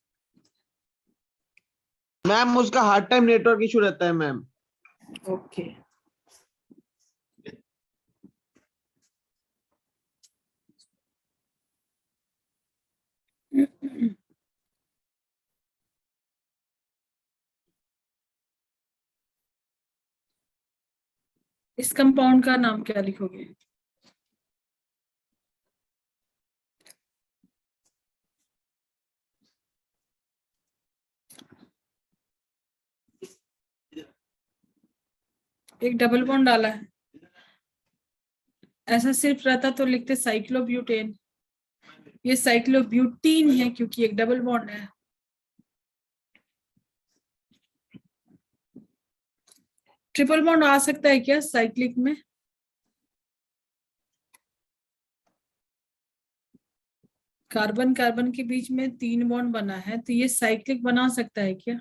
मैम उसका हर टाइम नेटवर्क इशू रहता है मैम। ओके, इस कंपाउंड का नाम क्या लिखोगे? एक डबल बॉन्ड डाला है, ऐसा सिर्फ रहता तो लिखते साइक्लोब्यूटेन, ये साइक्लोब्यूटीन है क्योंकि एक डबल बॉन्ड है। ट्रिपल बॉन्ड आ सकता है क्या साइक्लिक में? कार्बन कार्बन के बीच में 3 बॉन्ड बना है, तो ये साइक्लिक बना सकता है क्या?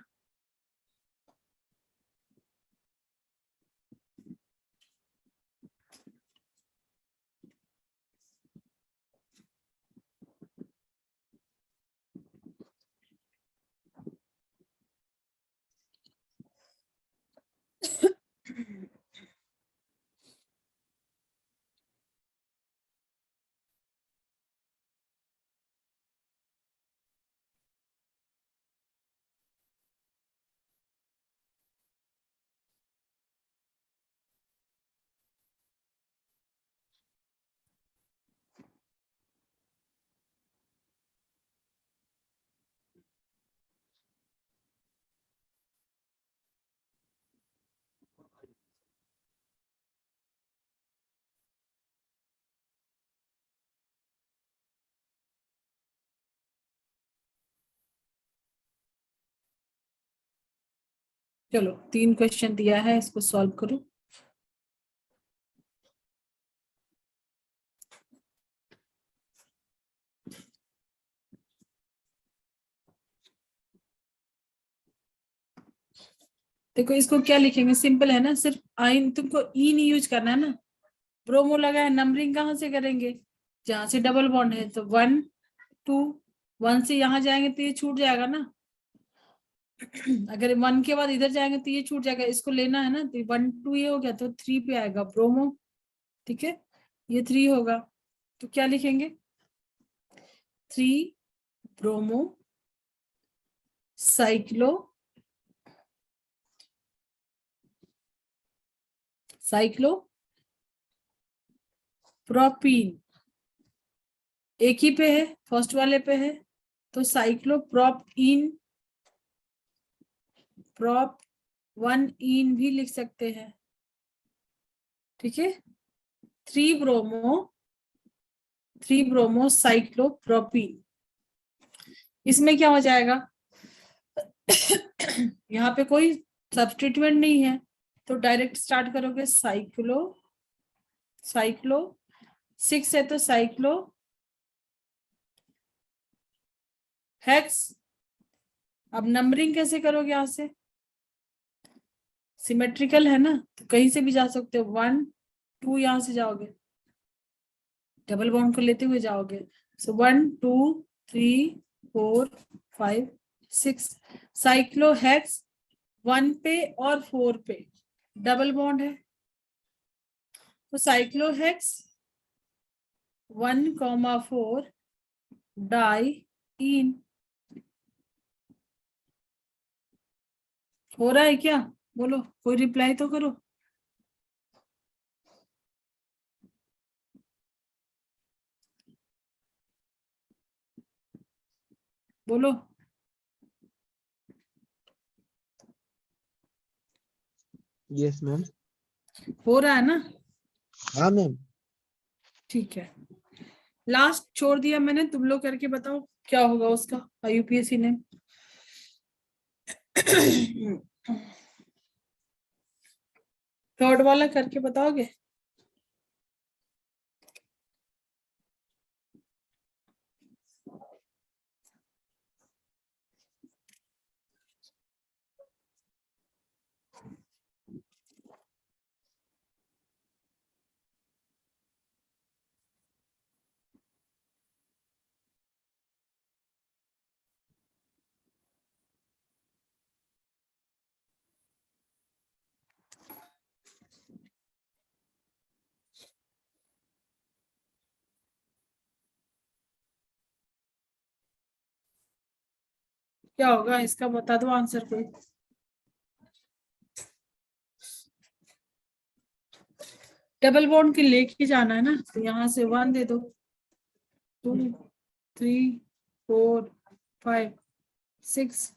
चलो 3 क्वेश्चन दिया है, इसको सॉल्व करो। देखो इसको क्या लिखेंगे, सिंपल है ना, सिर्फ आइन, तुमको ई नहीं यूज करना है ना। ब्रोमो लगा है, नंबरिंग कहाँ से करेंगे, जहां से डबल बॉन्ड है, तो 1 2, 1 से यहाँ जाएंगे तो ये छूट जाएगा ना। अगर 1 के बाद इधर जाएंगे तो ये छूट जाएगा, इसको लेना है ना, तो 1 2 ये हो गया, तो 3 पे आएगा ब्रोमो। ठीक है, ये 3 होगा, तो क्या लिखेंगे, 3 ब्रोमो साइक्लो प्रोपीन, एक ही पे है, फर्स्ट वाले पे है, तो साइक्लोप्रोपीन, प्रोप 1 इन भी लिख सकते हैं। ठीक है, 3 ब्रोमो साइक्लोप्रोपीन, इसमें क्या हो जाएगा, यहाँ पे कोई सब्स्टिट्यूएंट नहीं है, तो डायरेक्ट स्टार्ट करोगे, साइक्लो 6 है तो साइक्लो हेक्स। अब नंबरिंग कैसे करोगे, यहाँ से सिमेट्रिकल है ना, तो कहीं से भी जा सकते हो, 1 2 यहाँ से जाओगे, डबल बॉन्ड को लेते हुए जाओगे, सो 1 2 3 4 5 6, साइक्लोहेक्स 1 पे और 4 पे डबल बॉन्ड है, तो साइक्लोहेक्स 1,4 डाई इन। हो रहा है क्या, बोलो, कोई रिप्लाई तो करो। बोलो, यस मैम। हो रहा है ना, हाँ मैम। ठीक है। लास्ट छोड़ दिया मैंने, तुम लोग करके बताओ क्या होगा उसका, यूपीएससी ने। थर्ड वाला करके बताओगे। क्या होगा इसका, बता दो आंसर कोई। डबल बॉन्ड के लेके जाना है ना, तो यहाँ से 1 दे दो, 2 3 4 5 6,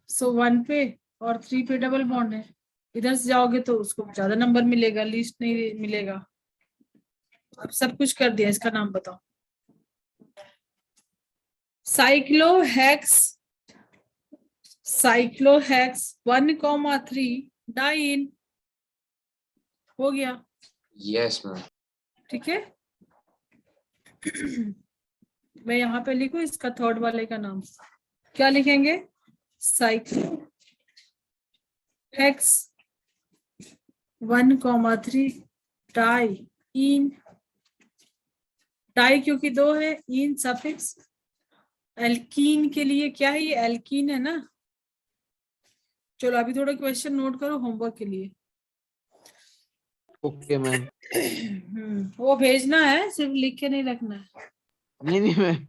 सो 1 पे और 3 पे डबल बॉन्ड है, इधर से जाओगे तो उसको ज्यादा नंबर मिलेगा, लिस्ट नहीं मिलेगा। अब सब कुछ कर दिया, इसका नाम बताओ। साइक्लोहेक्स 1,3 डाइन, हो गया। Yes ma'am. ठीक है, मैं यहाँ पे लिखूं इसका थर्ड वाले का नाम, क्या लिखेंगे, साइक्लोहेक्स 1,3 डाई इन, डाई क्योंकि 2 है, इन सफिक्स, एल्कीन के लिए क्या है, ये एल्कीन है ना। चलो अभी थोड़ा क्वेश्चन नोट करो होमवर्क के लिए। Okay ma'am. वो भेजना है, सिर्फ लिख के नहीं रखना है। नहीं नहीं मैम।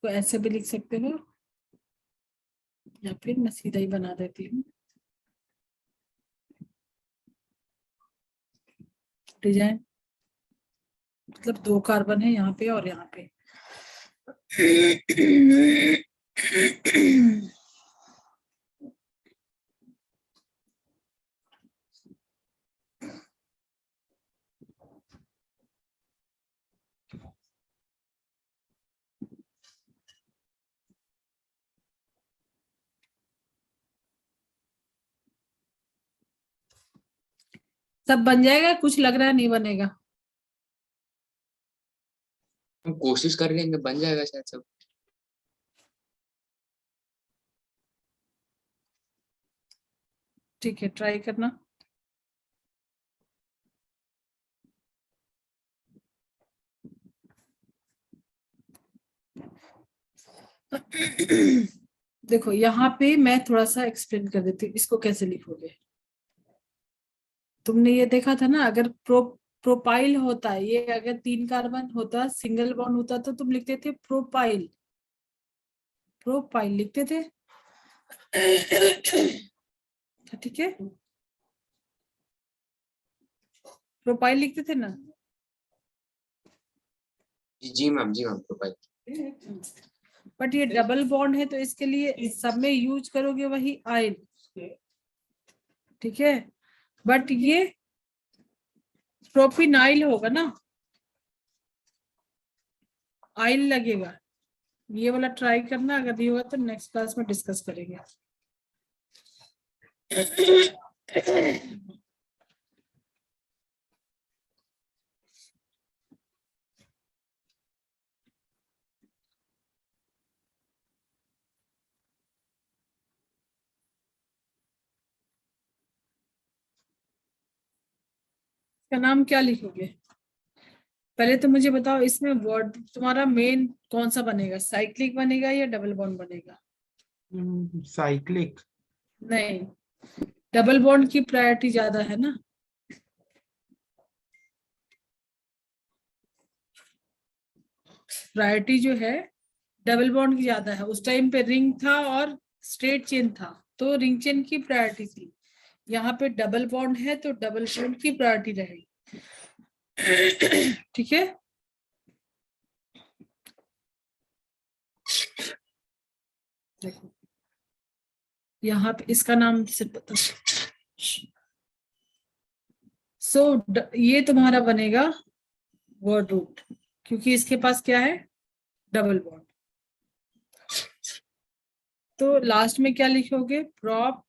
इसको ऐसे भी लिख सकते हो या फिर मैं सीधा ही बना देती हूँ डिजाइन। मतलब 2 कार्बन है यहाँ पे और यहाँ पे। सब बन जाएगा, कुछ लग रहा है नहीं बनेगा? हम कोशिश कर लेंगे, बन जाएगा शायद सब। ठीक है, ट्राई करना। देखो यहाँ पे मैं थोड़ा सा एक्सप्लेन कर देती हूँ इसको कैसे लिखोगे। तुमने ये देखा था ना, अगर प्रोपाइल होता है, ये अगर 3 कार्बन होता, सिंगल बॉन्ड होता तो तुम लिखते थे प्रोपाइल, प्रोपाइल लिखते थे। ठीक है, प्रोपाइल लिखते थे ना। जी मैम, जी मैम, प्रोपाइल। बट ये डबल बॉन्ड है तो इसके लिए सब में यूज करोगे वही आइल। ठीक है, बट ये प्रोपिनाइल होगा ना, आइल लगेगा। ये वाला ट्राई करना, अगर नहीं होगा तो नेक्स्ट क्लास में डिस्कस करेंगे। इसका नाम क्या लिखोगे? पहले तो मुझे बताओ, इसमें वर्ड तुम्हारा मेन कौन सा बनेगा, साइक्लिक बनेगा या डबल बॉन्ड बनेगा? साइक्लिक। नहीं, डबल बॉन्ड की प्रायोरिटी ज्यादा है ना। प्रायोरिटी जो है डबल बॉन्ड की ज्यादा है। उस टाइम पे रिंग था और स्ट्रेट चेन था तो रिंग चेन की प्रायोरिटी थी। यहाँ पे डबल बॉन्ड है तो डबल बॉन्ड की प्रायोरिटी रहेगी। ठीक है, देखो यहाँ पे इसका नाम से पता। ये तुम्हारा बनेगा वर्ड रूट, क्योंकि इसके पास क्या है, डबल बॉन्ड। तो लास्ट में क्या लिखोगे, प्रॉप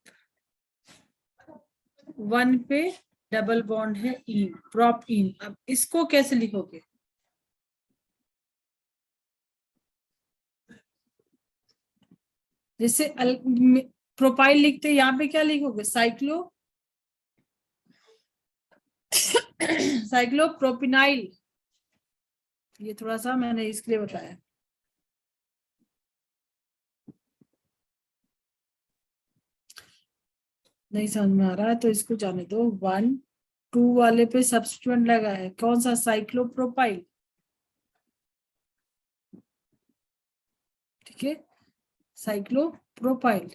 1 पे डबल बॉन्ड है इन, प्रॉप इन। अब इसको कैसे लिखोगे? जैसे प्रोपाइल लिखते, यहाँ पे क्या लिखोगे, साइक्लो साइक्लोप्रोपिनाइल। ये थोड़ा सा मैंने इसके लिए बताया। नहीं समझ में आ रहा है तो इसको जाने दो। 1 2 वाले पे सब्स्टिट्यूएंट लगा है, कौन सा, साइक्लोप्रोपाइल। ठीक है, साइक्लोप्रोपाइल।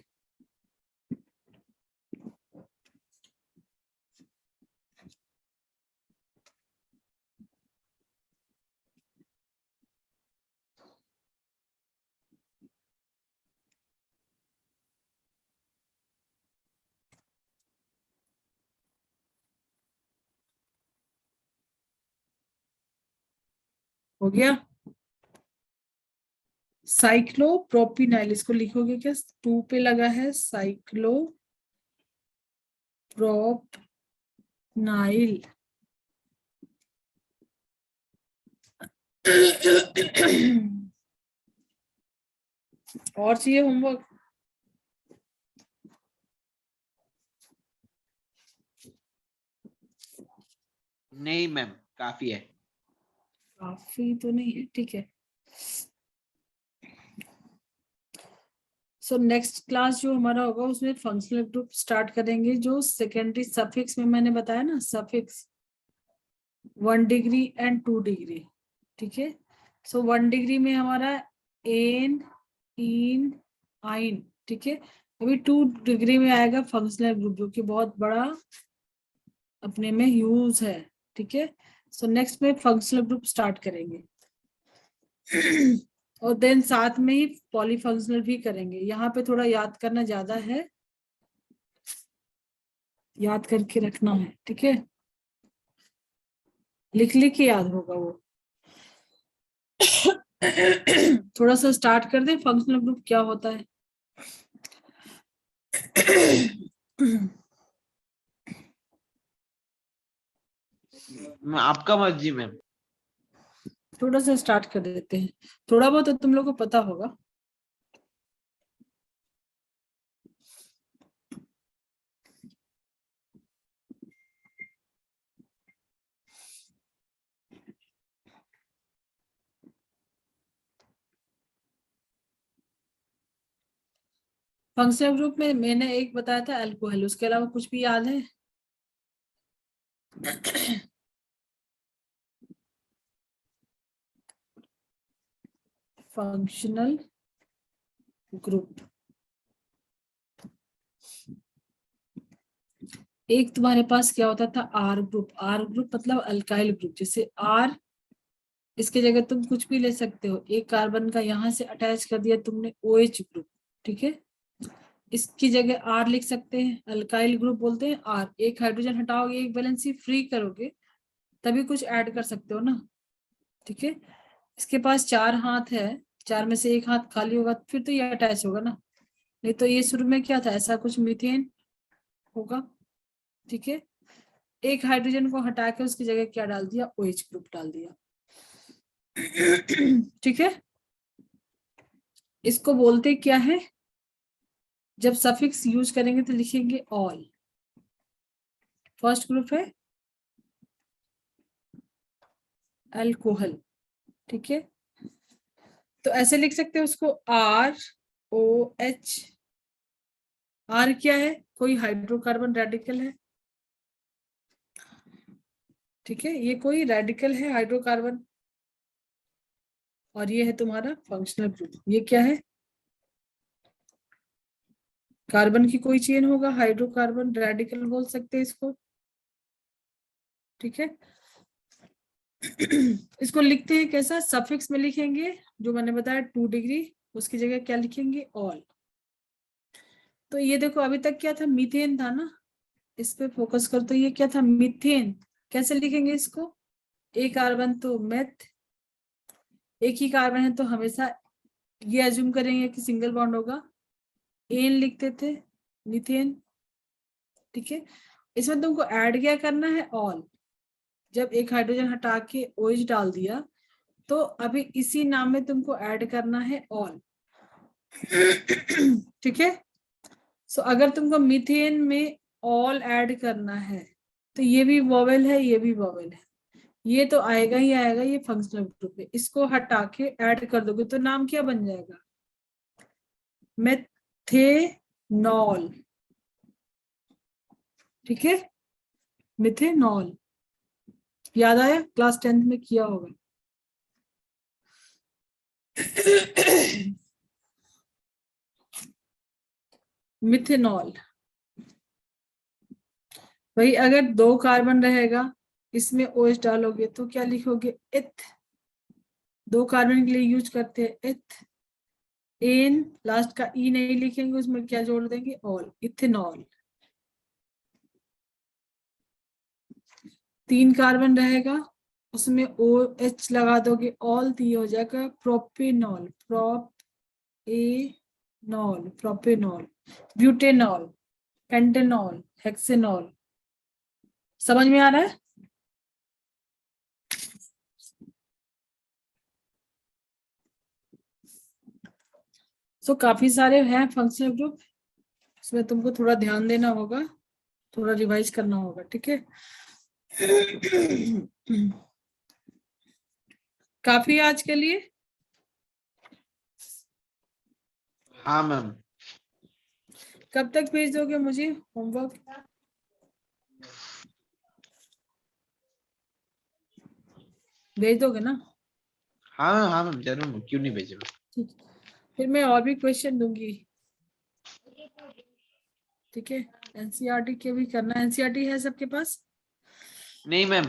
हो गया, साइक्लोप्रोपिनाइल। इसको लिखोगे क्या, 2 पे लगा है साइक्लोप्रोपनाइल। और चाहिए होमवर्क? नहीं मैम, काफी है। काफी तो नहीं है, ठीक है। सो नेक्स्ट क्लास जो हमारा होगा उसमें फंक्शनल ग्रुप स्टार्ट करेंगे, जो सेकेंडरी सफिक्स में मैंने बताया ना, सफिक्स 1 डिग्री एंड 2 डिग्री। ठीक है, सो 1 डिग्री में हमारा एन, इन, आइन, ठीक है। अभी 2 डिग्री में आएगा फंक्शनल ग्रुप, जो कि बहुत बड़ा अपने में यूज है, ठीक है। सो नेक्स्ट में फंक्शनल ग्रुप स्टार्ट करेंगे और देन साथ में ही पॉलीफंक्शनल भी करेंगे। यहाँ पे थोड़ा याद करना ज्यादा है, याद करके रखना है, ठीक है। लिख लिख के याद होगा वो। थोड़ा सा स्टार्ट कर दे, फंक्शनल ग्रुप क्या होता है। मैं आपका मर्जी मैम। थोड़ा सा स्टार्ट कर देते हैं, थोड़ा बहुत तो तुम लोग को पता होगा। फंक्शनल ग्रुप में मैंने एक बताया था अल्कोहल, उसके अलावा कुछ भी याद है? फंक्शनल ग्रुप एक तुम्हारे पास क्या होता था, आर ग्रुप। आर ग्रुप मतलब अल्काइल ग्रुप। जैसे आर, इसके जगह तुम कुछ भी ले सकते हो। एक कार्बन का यहाँ से अटैच कर दिया तुमने, OH ग्रुप, ठीक है। इसकी जगह आर लिख सकते हैं, अल्काइल ग्रुप बोलते हैं आर। एक हाइड्रोजन हटाओगे, एक वैलेंसी फ्री करोगे, तभी कुछ ऐड कर सकते हो ना, ठीक है। इसके पास 4 हाथ है, 4 में से एक हाथ खाली होगा, फिर तो ये अटैच होगा ना। नहीं तो ये शुरू में क्या था, ऐसा कुछ मीथेन होगा, ठीक है। एक हाइड्रोजन को हटा के उसकी जगह क्या डाल दिया, OH ग्रुप डाल दिया, ठीक है। इसको बोलते क्या है, जब सफिक्स यूज करेंगे तो लिखेंगे ऑल। फर्स्ट ग्रुप है अल्कोहल, ठीक है। तो ऐसे लिख सकते हैं उसको, ROH। आर क्या है, कोई हाइड्रोकार्बन रेडिकल है, ठीक है। ये कोई रेडिकल है हाइड्रोकार्बन, और ये है तुम्हारा फंक्शनल ग्रुप। ये क्या है, कार्बन की कोई चेन होगा, हाइड्रोकार्बन रेडिकल बोल सकते हैं इसको, ठीक है। इसको लिखते हैं कैसा, सफिक्स में लिखेंगे, जो मैंने बताया 2 डिग्री, उसकी जगह क्या लिखेंगे, ऑल। तो ये देखो अभी तक क्या था, मीथेन था ना, इस पे फोकस कर। तो ये क्या था, मीथेन। कैसे लिखेंगे इसको, एक कार्बन तो मेथ, एक ही कार्बन है तो हमेशा ये अज्यूम करेंगे कि सिंगल बॉन्ड होगा, एन लिखते थे, मीथेन, ठीक है। इसमें तुमको ऐड क्या करना है, ऑल। जब एक हाइड्रोजन हटा के OH डाल दिया, तो अभी इसी नाम में तुमको ऐड करना है ऑल, ठीक है। सो अगर तुमको मीथेन में ऑल ऐड करना है, तो ये भी वोवेल है, ये भी वोवेल है, ये तो आएगा ही आएगा, ये फंक्शनल ग्रुप है। इसको हटा के ऐड कर दोगे तो नाम क्या बन जाएगा, मेथेनॉल, ठीक है। मिथेनॉल, याद आया, क्लास 10th में किया होगा। मिथेनॉल। भाई अगर 2 कार्बन रहेगा, इसमें OH डालोगे तो क्या लिखोगे, एथ। 2 कार्बन के लिए यूज करते हैं एथ। एन, लास्ट का ई नहीं लिखेंगे, उसमें क्या जोड़ देंगे, ऑल, इथेनॉल। 3 कार्बन रहेगा, उसमें OH लगा दोगे, ऑल, तो ये हो जाएगा propanol, propanol, propanol, butanol, pentanol, hexanol. समझ में आ रहा है? सो काफी सारे हैं फंक्शनल ग्रुप, इसमें तुमको थोड़ा ध्यान देना होगा, थोड़ा रिवाइज करना होगा, ठीक है। काफी आज के लिए। हाँ मैम। कब तक भेज दोगे मुझे होमवर्क? भेज दोगे ना? हाँ मैम, हाँ मैम, जरूर मैम, क्यों नहीं भेजे मैम। ठीक, फिर मैं और भी क्वेश्चन दूंगी, ठीक है। एनसीईआरटी के भी करना, एनसीईआरटी है सबके पास? नहीं मैम,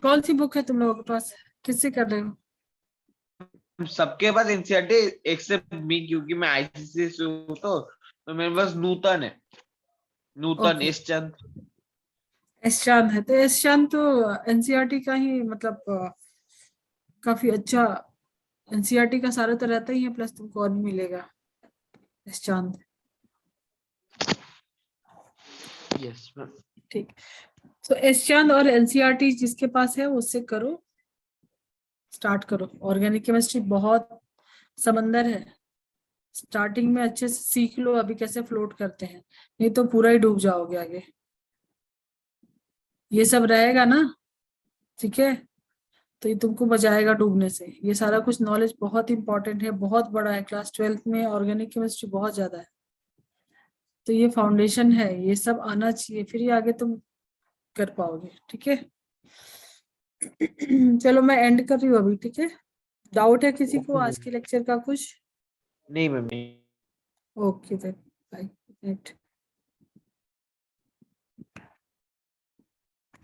कौन सी बुक है तुम लोगों के पास, किससे कर रहे हो? सबके पास एनसीईआरटी एक्सेप्ट मी, क्योंकि मैं आईसीसी से हूँ, तो मेरे पास नूतन है, नूतन Okay. एस चंद। एस चांद है, तो एस चांद तो एनसीईआरटी का ही मतलब काफी अच्छा, एनसीईआरटी का सारा तो रहता ही है, प्लस तुमको और भी मिलेगा एस चांद। Yes ma'am. ठीक, तो एस चांद और एनसीईआरटी जिसके पास है उससे करो, स्टार्ट करो। ऑर्गेनिक केमिस्ट्री बहुत समंदर है, स्टार्टिंग में अच्छे से सीख लो अभी कैसे फ्लोट करते हैं, नहीं तो पूरा ही डूब जाओगे आगे। ये सब रहेगा ना, ठीक है, तो ये तुमको बचाएगा डूबने से। ये सारा कुछ नॉलेज बहुत इंपॉर्टेंट है, बहुत बड़ा है, क्लास 12th में ऑर्गेनिक केमिस्ट्री बहुत ज्यादा है, तो ये फाउंडेशन है, ये सब आना चाहिए, फिर ही आगे तुम कर पाओगे, ठीक है। चलो मैं एंड कर रही हूँ अभी, ठीक है। डाउट है किसी को Okay, आज के लेक्चर का कुछ? नहीं मैम, नहीं। Okay, bye.